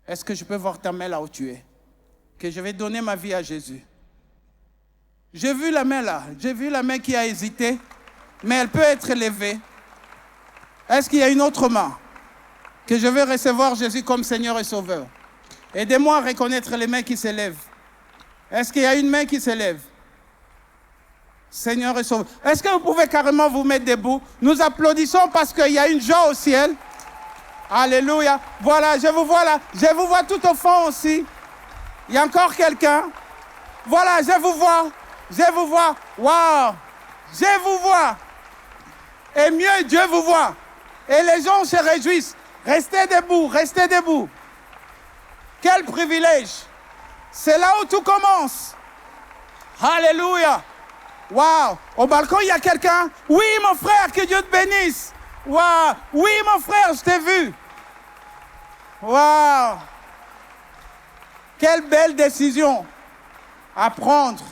Est-ce que je peux voir ta main là où tu es? Que je vais donner ma vie à Jésus. J'ai vu la main là, j'ai vu la main qui a hésité. Mais elle peut être levée. Est-ce qu'il y a une autre main? Que je veux recevoir Jésus comme Seigneur et Sauveur. Aidez-moi à reconnaître les mains qui se lèvent. Est-ce qu'il y a une main qui se lève? Seigneur et Sauveur. Est-ce que vous pouvez carrément vous mettre debout? Nous applaudissons parce qu'il y a une joie au ciel. Alléluia. Voilà, je vous vois là. Je vous vois tout au fond aussi. Il y a encore quelqu'un. Voilà, je vous vois. Je vous vois. Waouh. Je vous vois. Et mieux, Dieu vous voit. Et les gens se réjouissent. Restez debout, restez debout. Quel privilège. C'est là où tout commence. Alléluia. Waouh. Au balcon, il y a quelqu'un. Oui, mon frère, que Dieu te bénisse. Waouh. Oui, mon frère, je t'ai vu. Waouh. Quelle belle décision à prendre,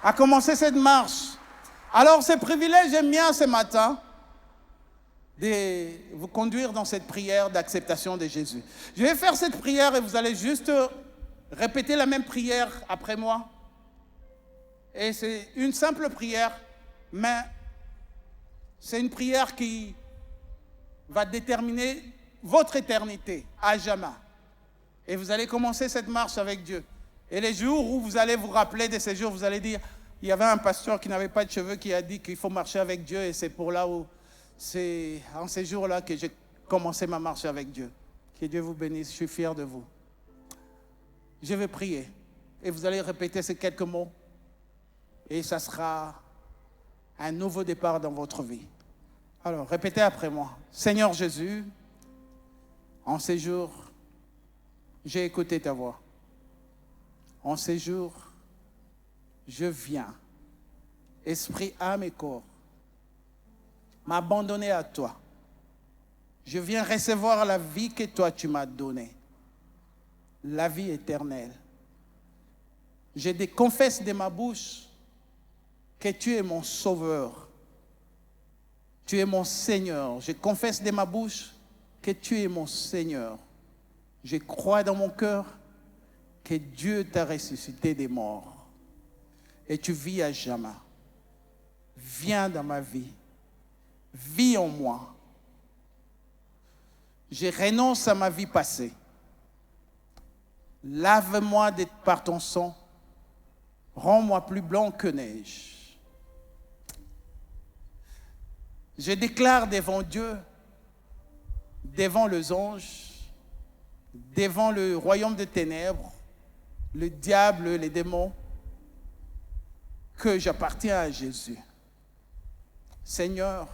à commencer cette marche. Alors, ce privilège, j'aime bien ce matin de vous conduire dans cette prière d'acceptation de Jésus. Je vais faire cette prière et vous allez juste répéter la même prière après moi. Et c'est une simple prière, mais c'est une prière qui va déterminer votre éternité à jamais. Et vous allez commencer cette marche avec Dieu. Et les jours où vous allez vous rappeler de ces jours, vous allez dire, il y avait un pasteur qui n'avait pas de cheveux qui a dit qu'il faut marcher avec Dieu. Et c'est pour là où, c'est en ces jours-là que j'ai commencé ma marche avec Dieu. Que Dieu vous bénisse, je suis fier de vous. Je vais prier. Et vous allez répéter ces quelques mots. Et ça sera un nouveau départ dans votre vie. Alors, répétez après moi. Seigneur Jésus, en ces jours, j'ai écouté ta voix. En ces jours, je viens, esprit, âme et corps, m'abandonner à toi. Je viens recevoir la vie que toi tu m'as donnée, la vie éternelle. Je confesse de ma bouche que tu es mon sauveur. Tu es mon Seigneur. Je confesse de ma bouche que tu es mon Seigneur. Je crois dans mon cœur que Dieu t'a ressuscité des morts. Et tu vis à jamais. Viens dans ma vie. Vis en moi. Je renonce à ma vie passée. Lave-moi par ton sang. Rends-moi plus blanc que neige. Je déclare devant Dieu, devant les anges, devant le royaume des ténèbres, le diable, les démons, que j'appartiens à Jésus. Seigneur,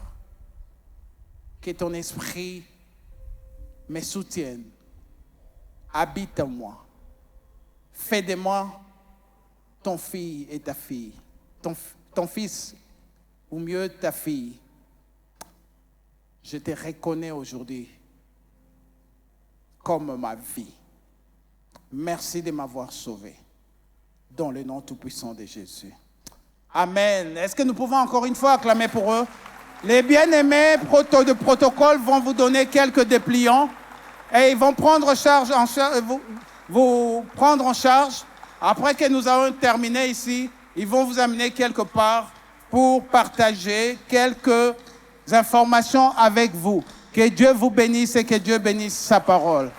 que ton esprit me soutienne, habite en moi. Fais de moi ton fils et ta fille, ton fils, ou mieux ta fille. Je te reconnais aujourd'hui comme ma vie. Merci de m'avoir sauvé. Dans le nom tout-puissant de Jésus. Amen. Est-ce que nous pouvons encore une fois acclamer pour eux? Les bien-aimés de protocole vont vous donner quelques dépliants et ils vont prendre vous prendre en charge. Après que nous avons terminé ici, ils vont vous amener quelque part pour partager quelques informations avec vous. Que Dieu vous bénisse et que Dieu bénisse sa parole.